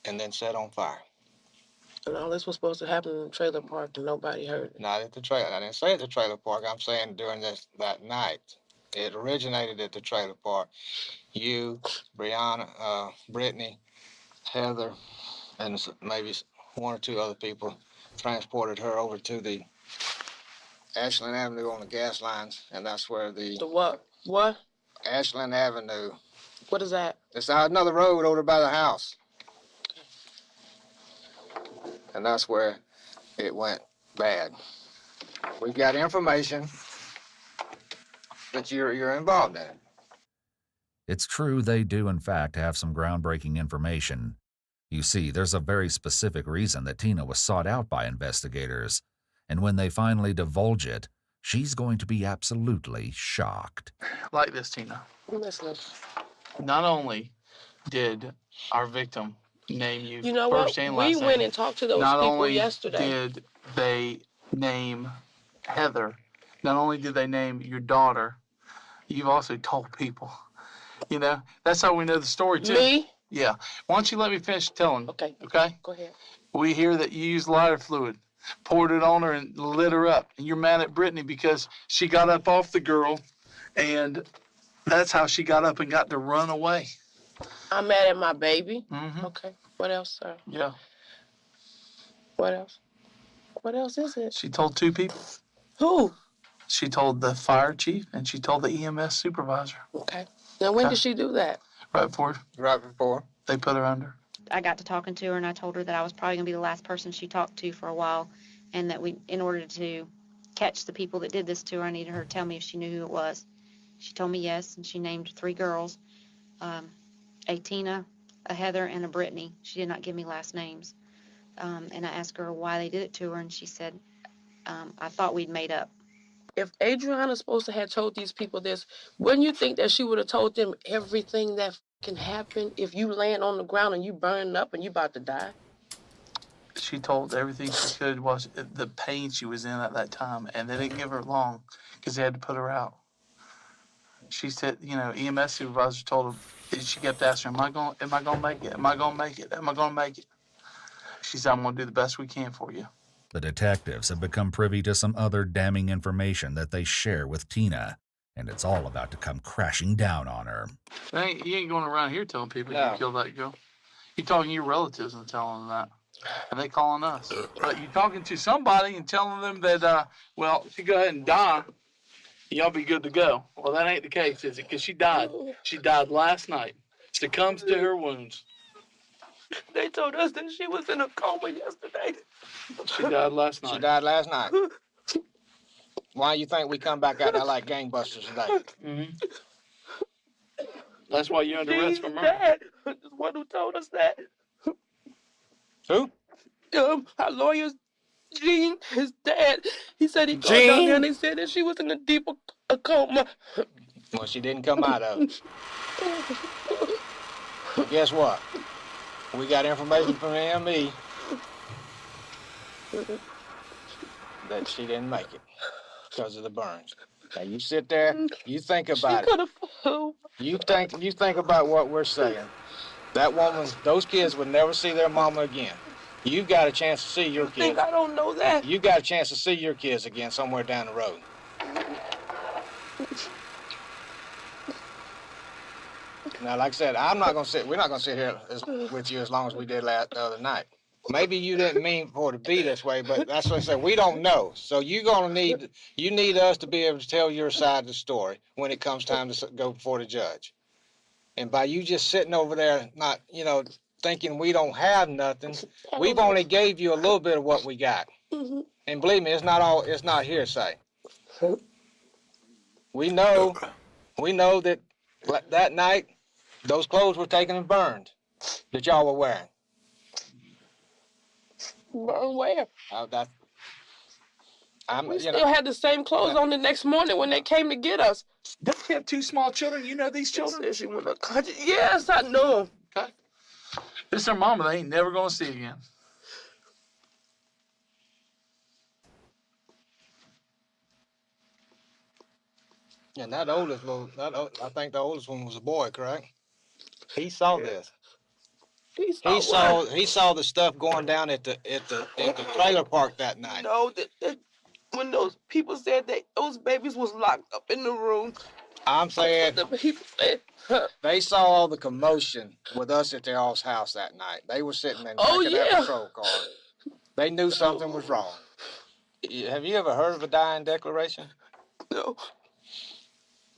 and then set on fire. And all this was supposed to happen in the trailer park and nobody heard it. Not at the trailer. I didn't say at the trailer park. I'm saying during that night. It originated at the trailer park. You, Brittany, Heather, and maybe one or two other people transported her over to the Ashland Avenue on the gas lines, and that's where the what? What? Ashland Avenue. What is that? It's out another road over by the house. And that's where it went bad. We got information that you're involved in it. It's true they do in fact have some groundbreaking information. You see, there's a very specific reason that Tina was sought out by investigators, and when they finally divulge it, she's going to be absolutely shocked. Like this, Tina. Listen. Not only did our victim name you, You know first what? and last We name, went and talked to those not people only yesterday. did they name Heather, not only did they name your daughter, you've also told people. You know, that's how we know the story, too. Me? Yeah. Why don't you let me finish telling? Okay. Okay? Go ahead. We hear that you used lighter fluid, poured it on her and lit her up. And you're mad at Brittany because she got up off the girl, and that's how she got up and got to run away. I'm mad at my baby. Mm-hmm. Okay. What else, sir? Yeah. What else? What else is it? She told two people. Who? She told the fire chief and she told the EMS supervisor. Okay. Now, when did she do that? Right before they put her under. I got to talking to her and I told her that I was probably going to be the last person she talked to for a while, and that in order to catch the people that did this to her, I needed her to tell me if she knew who it was. She told me yes, and she named 3 girls, a Tina, a Heather, and a Brittany. She did not give me last names. and I asked her why they did it to her, and she said, I thought we'd made up. If Audreanna's supposed to have told these people this, wouldn't you think that she would have told them everything that can happen if you laying on the ground and you burning up and you about to die? She told everything she could was the pain she was in at that time, and they didn't give her long because they had to put her out. She said, EMS supervisor told her, she kept asking her, am I going to make it? Am I going to make it? Am I going to make it? She said, I'm going to do the best we can for you. The detectives have become privy to some other damning information that they share with Tina, and it's all about to come crashing down on her. You ain't going around here telling people you killed that girl. You're talking to your relatives and telling them that. And they calling us. But you're talking to somebody and telling them that, she go ahead and die, y'all be good to go. Well, that ain't the case, is it? Because she died. She died last night. Succumbs to her wounds. They told us that she was in a coma yesterday. She died last night. She died last night. Why do you think we come back out there like gangbusters today? Mm-hmm. That's why you're under arrest for murder. Dad is one who told us that. Who? Our lawyer's Gene, his dad. He said he called down there and they said that she was in a deep coma. Well, she didn't come out of it. But guess what? We got information from the ME that she didn't make it because of the burns. Now you sit there, you think about it. You think about what we're saying. That woman, those kids would never see their mama again. You got a chance to see your kids. I don't know that. You got a chance to see your kids again somewhere down the road. Now, like I said, we're not gonna sit here with you as long as we did the other night. Maybe you didn't mean for it to be this way, but that's what I said. We don't know. So you need us to be able to tell your side of the story when it comes time to go before the judge. And by you just sitting over there, not, thinking we don't have nothing, we've only gave you a little bit of what we got. And believe me, it's not hearsay. We know that that night, those clothes were taken and burned that y'all were wearing. Burn where? We you still had the same clothes on the next morning when they came to get us. Don't you have two small children? You know these children? She went to country. Yes, I know. Okay. This is her mama they ain't never going to see again. And that oldest I think the oldest one was a boy, correct? He saw this. He saw the stuff going down at the trailer park that night. No, that when those people said that those babies was locked up in the room. I'm saying the people said they saw all the commotion with us at their all's house that night. They were sitting in the back of that patrol car. They knew something was wrong. Have you ever heard of a dying declaration? No.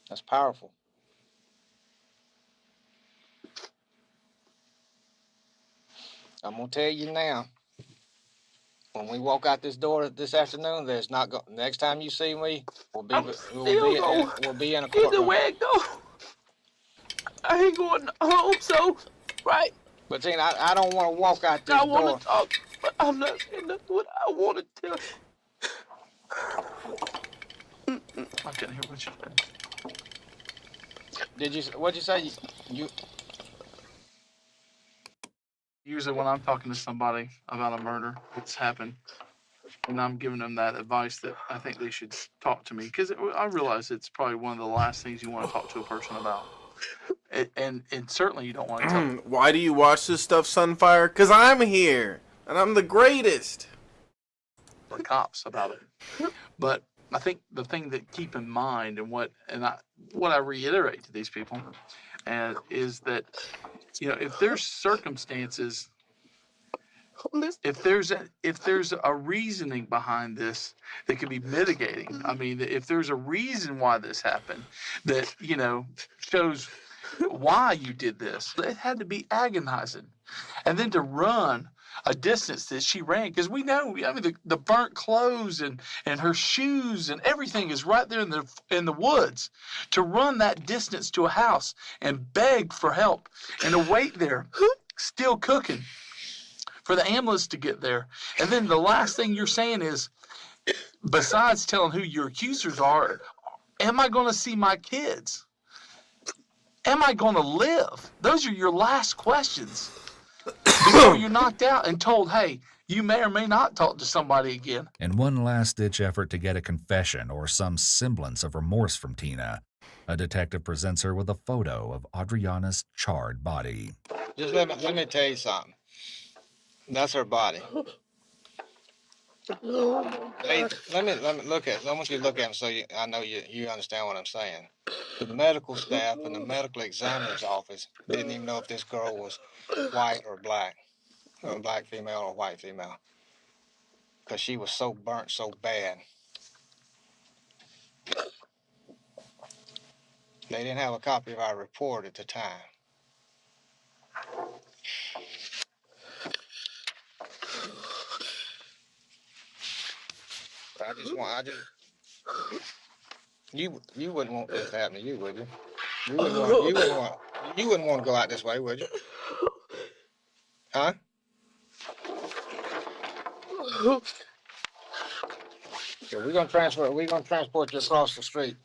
That's powerful. I'm gonna tell you now. When we walk out this door this afternoon, next time you see me, we'll be in a courtroom. Either way it go, I ain't going home. So, right. But Tina, I don't want to walk out this door. I want to talk, but I'm not saying that's what I want to tell you. I couldn't hear what you said. What'd you say? Usually when I'm talking to somebody about a murder that's happened, and I'm giving them that advice that I think they should talk to me, because I realize it's probably one of the last things you want to talk to a person about. And certainly you don't want to tell them. Why do you watch this stuff, Sunfire? Because I'm here, and I'm the greatest. The cops about it. But I think the thing that keep in mind and what I reiterate to these people is that, if there's circumstances, if there's a reasoning behind this that could be mitigating, I mean, if there's a reason why this happened that, shows why you did this, it had to be agonizing. And then to run a distance that she ran, because we know, I mean, the burnt clothes and her shoes and everything is right there in the woods. To run that distance to a house and beg for help and to wait there, still cooking, for the ambulance to get there. And then the last thing you're saying is, besides telling who your accusers are, am I going to see my kids? Am I going to live? Those are your last questions before you're knocked out and told, hey, you may or may not talk to somebody again. In one last-ditch effort to get a confession or some semblance of remorse from Tina, a detective presents her with a photo of Audreanna's charred body. Just let me tell you something. That's her body. Hey, let me look at. I want you to look at him so I know you understand what I'm saying. The medical staff and the medical examiner's office didn't even know if this girl was white or black female or white female, because she was so burnt so bad. They didn't have a copy of our report at the time. You wouldn't want this to happen to you, would you? You wouldn't want to go out this way, would you? Huh? So we're gonna transport you across the street.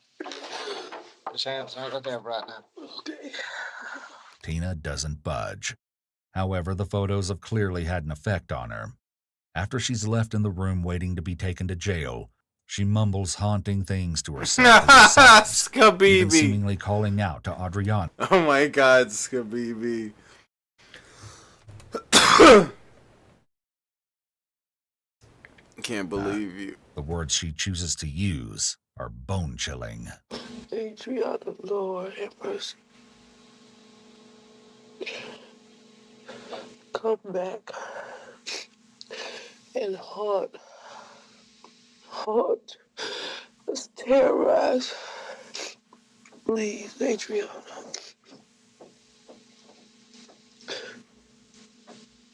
Just hands right there right now. Okay. Tina doesn't budge. However, the photos have clearly had an effect on her. After she's left in the room waiting to be taken to jail, she mumbles haunting things to herself, even seemingly calling out to Audreanna. Oh my God, Skabibi. Can't believe you. The words she chooses to use are bone-chilling. Audreanna, Lord have mercy. Come back and haunt us, terrorize. Please, Audreanna.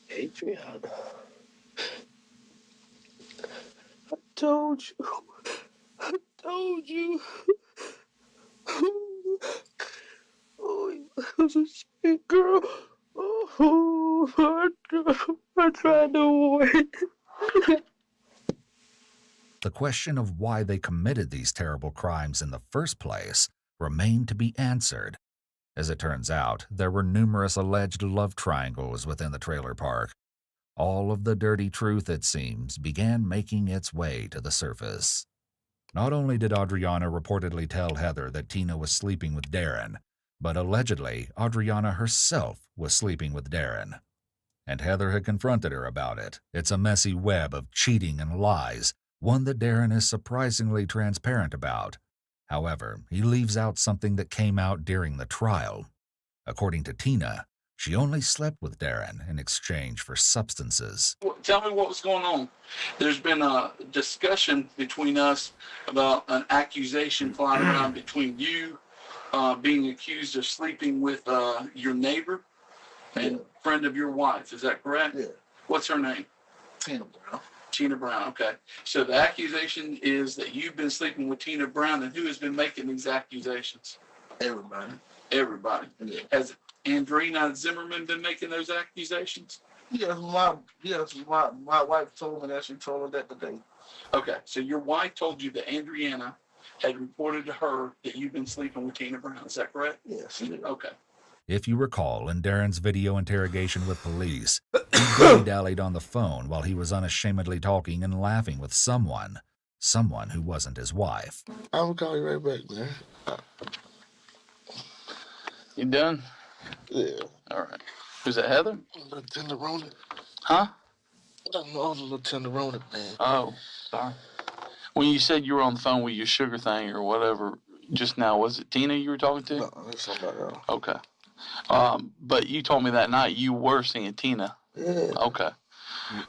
Audreanna. I told you. Oh, you was a sweet girl. Oh, I tried to avoid. The question of why they committed these terrible crimes in the first place remained to be answered. As it turns out, there were numerous alleged love triangles within the trailer park. All of the dirty truth, it seems, began making its way to the surface. Not only did Audreanna reportedly tell Heather that Tina was sleeping with Darren, but allegedly Audreanna herself was sleeping with Darren. And Heather had confronted her about it. It's a messy web of cheating and lies, one that Darren is surprisingly transparent about. However, he leaves out something that came out during the trial. According to Tina, she only slept with Darren in exchange for substances. Tell me what was going on. There's been a discussion between us about an accusation flying around between you being accused of sleeping with your neighbor and friend of your wife. Is that correct? Yeah. What's her name? Tina Brown. Tina Brown, okay. So the accusation is that you've been sleeping with Tina Brown, and who has been making these accusations? Everybody. Everybody. Yeah. Has Audreanna Zimmerman been making those accusations? Yes, my wife told me that. She told her that today. Okay, so your wife told you that Audreanna had reported to her that you've been sleeping with Tina Brown. Is that correct? Yes, she did. Okay. If you recall, in Darren's video interrogation with police, he dilly-dallied on the phone while he was unashamedly talking and laughing with someone who wasn't his wife. I will call you right back, man. You done? Yeah. All right. Was that Heather? The tenderoni. Huh? No, the little tenderoni, man. Oh, sorry. When you said you were on the phone with your sugar thing or whatever just now, was it Tina you were talking to? No, it's somebody else. Okay. But you told me that night you were seeing Tina. Yeah. Okay.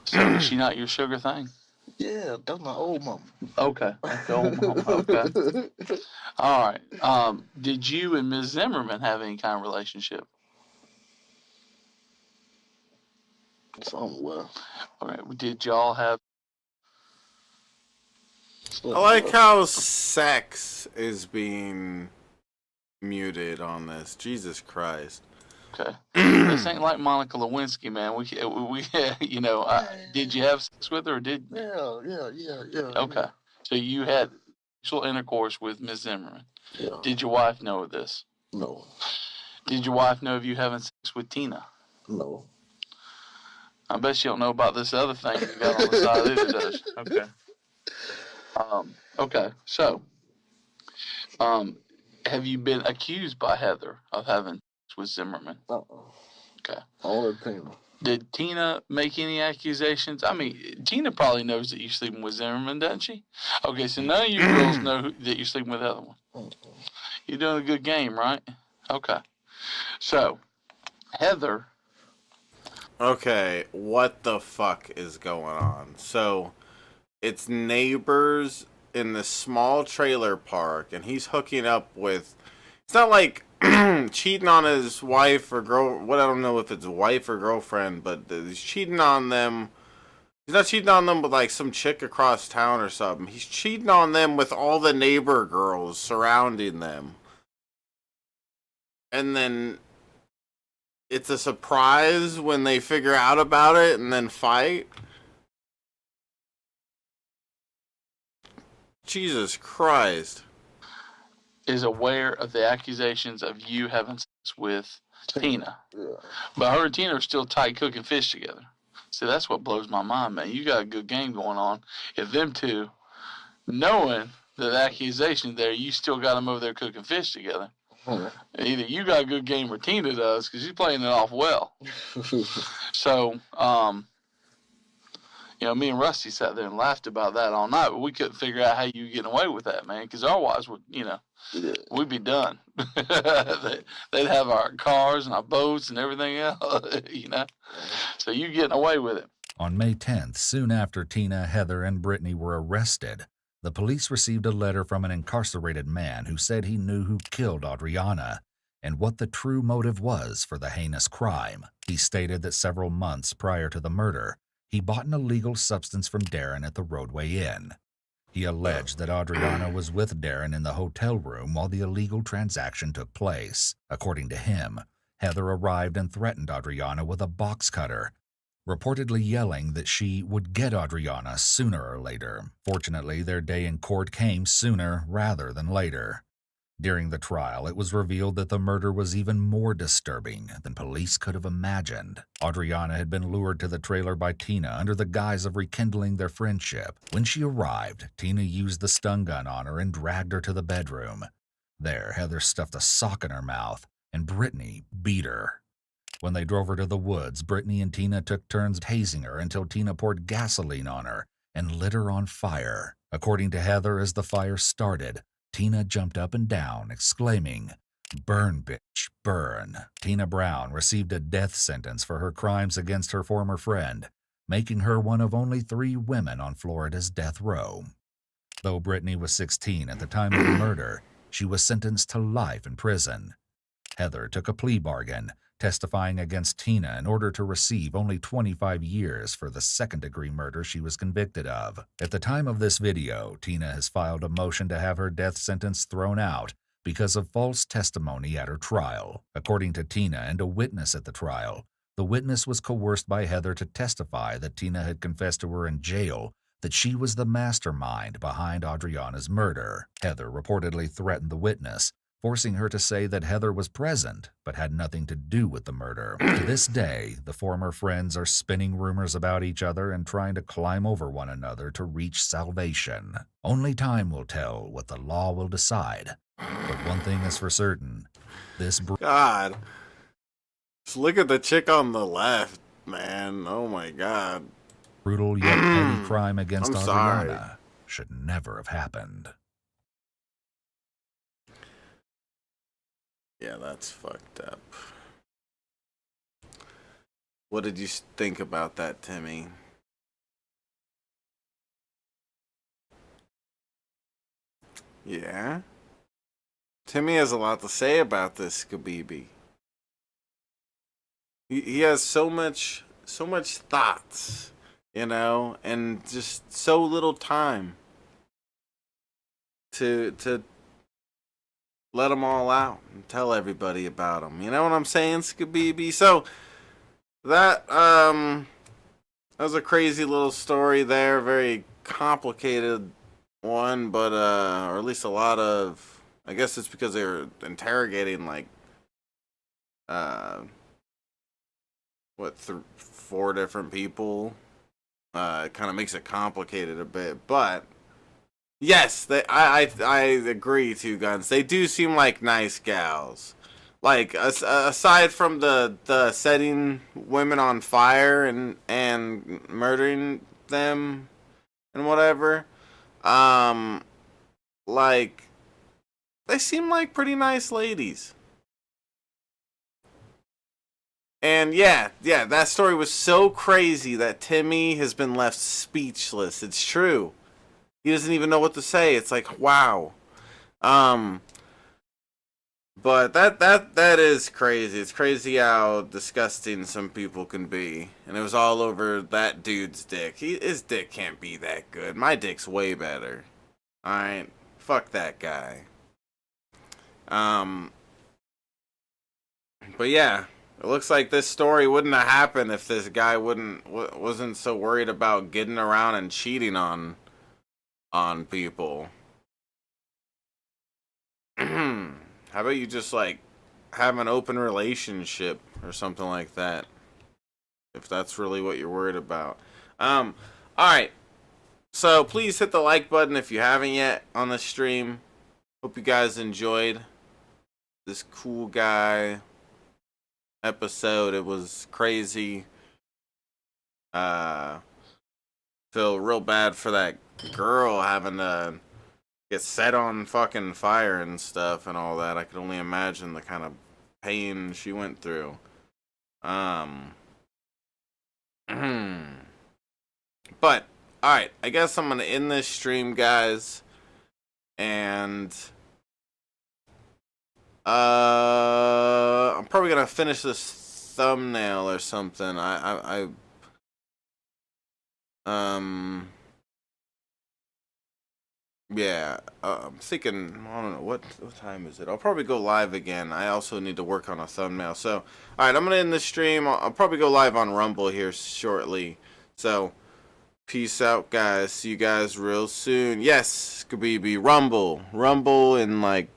So is she not your sugar thing? Yeah, that's my old mama. Okay. That's the old mama. Okay. All right. Did you and Ms. Zimmerman have any kind of relationship? Somewhere. All right. Did y'all have... I like how sex is being muted on this. Jesus Christ. Okay. This ain't like Monica Lewinsky, man. We you know, did you have sex with her or did? Yeah. Okay. So you had sexual intercourse with Miss Zimmerman. Yeah. Did your wife know of this? No. Did your wife know of you having sex with Tina? No. I bet she don't know about this other thing you got on the side either, does she? Okay. Okay. So, have you been accused by Heather of having sex with Zimmerman? Okay. Only Tina. Did Tina make any accusations? I mean, Tina probably knows that you're sleeping with Zimmerman, doesn't she? Okay, so none of you girls know that you're sleeping with the other one. You're doing a good game, right? Okay. So, Heather. Okay, what the fuck is going on? So, it's neighbors in this small trailer park, and he's hooking up with... It's not like cheating on his wife or I don't know if it's wife or girlfriend, but he's cheating on them. He's not cheating on them with like some chick across town or something. He's cheating on them with all the neighbor girls surrounding them. And then it's a surprise when they figure out about it and then fight. Jesus Christ. Is aware of the accusations of you having sex with Tina. Yeah. But her and Tina are still tight cooking fish together. See, that's what blows my mind, man. You got a good game going on. If them two, knowing the accusation there, you still got them over there cooking fish together. Either you got a good game or Tina does, because she's playing it off well. So, you know, me and Rusty sat there and laughed about that all night, but we couldn't figure out how you were getting away with that, man, because our wives would, you know, we'd be done. They'd have our cars and our boats and everything else, you know. So you getting away with it. On May 10th, soon after Tina, Heather, and Brittany were arrested, the police received a letter from an incarcerated man who said he knew who killed Audreanna and what the true motive was for the heinous crime. He stated that several months prior to the murder, he bought an illegal substance from Darren at the Roadway Inn. He alleged that Audreanna was with Darren in the hotel room while the illegal transaction took place. According to him, Heather arrived and threatened Audreanna with a box cutter, reportedly yelling that she would get Audreanna sooner or later. Fortunately, their day in court came sooner rather than later. During the trial, it was revealed that the murder was even more disturbing than police could have imagined. Audreanna had been lured to the trailer by Tina under the guise of rekindling their friendship. When she arrived, Tina used the stun gun on her and dragged her to the bedroom. There, Heather stuffed a sock in her mouth, and Brittany beat her. When they drove her to the woods, Brittany and Tina took turns tasing her until Tina poured gasoline on her and lit her on fire. According to Heather, as the fire started, Tina jumped up and down, exclaiming, "Burn, bitch, burn." Tina Brown received a death sentence for her crimes against her former friend, making her one of only 3 women on Florida's death row. Though Brittany was 16 at the time of the murder, she was sentenced to life in prison. Heather took a plea bargain, testifying against Tina in order to receive only 25 years for the second-degree murder she was convicted of. At the time of this video, Tina has filed a motion to have her death sentence thrown out because of false testimony at her trial. According to Tina and a witness at the trial, the witness was coerced by Heather to testify that Tina had confessed to her in jail that she was the mastermind behind Audreanna's murder. Heather reportedly threatened the witness, forcing her to say that Heather was present but had nothing to do with the murder. To this day, the former friends are spinning rumors about each other and trying to climb over one another to reach salvation. Only time will tell what the law will decide. But one thing is for certain, this God. Just look at the chick on the left, man. Oh my God. Brutal yet petty crime against I'm Audreanna sorry. should never have happened. Yeah, that's fucked up. What did you think about that, Timmy? Yeah? Timmy has a lot to say about this, Kabibi. He has so much thoughts, you know, and just so little time to let them all out and tell everybody about them. You know what I'm saying, Skabibi? So that was a crazy little story there, very complicated one, but or at least a lot of, I guess it's because they were interrogating like 4 different people. It kind of makes it complicated a bit, but yes, I agree, Two Guns. They do seem like nice gals. Like aside from the setting women on fire and murdering them and whatever, like they seem like pretty nice ladies. And yeah, that story was so crazy that Timmy has been left speechless. It's true. He doesn't even know what to say. It's like, wow. But that is crazy. It's crazy how disgusting some people can be. And it was all over that dude's dick. His dick can't be that good. My dick's way better. Alright? Fuck that guy. But yeah. It looks like this story wouldn't have happened if this guy wasn't so worried about getting around and cheating on people. How about you just like have an open relationship or something like that? If that's really what you're worried about. Alright. So please hit the like button if you haven't yet on the stream. Hope you guys enjoyed this cool guy episode. It was crazy. Feel real bad for that girl having to get set on fucking fire and stuff and all that. I could only imagine the kind of pain she went through. But alright, I guess I'm gonna end this stream, guys. And I'm probably gonna finish this thumbnail or something. Yeah, I'm thinking, I don't know, what time is it? I'll probably go live again. I also need to work on a thumbnail. So, alright, I'm gonna end the stream. I'll probably go live on Rumble here shortly. So, peace out, guys. See you guys real soon. Yes, Skabibi, Rumble in like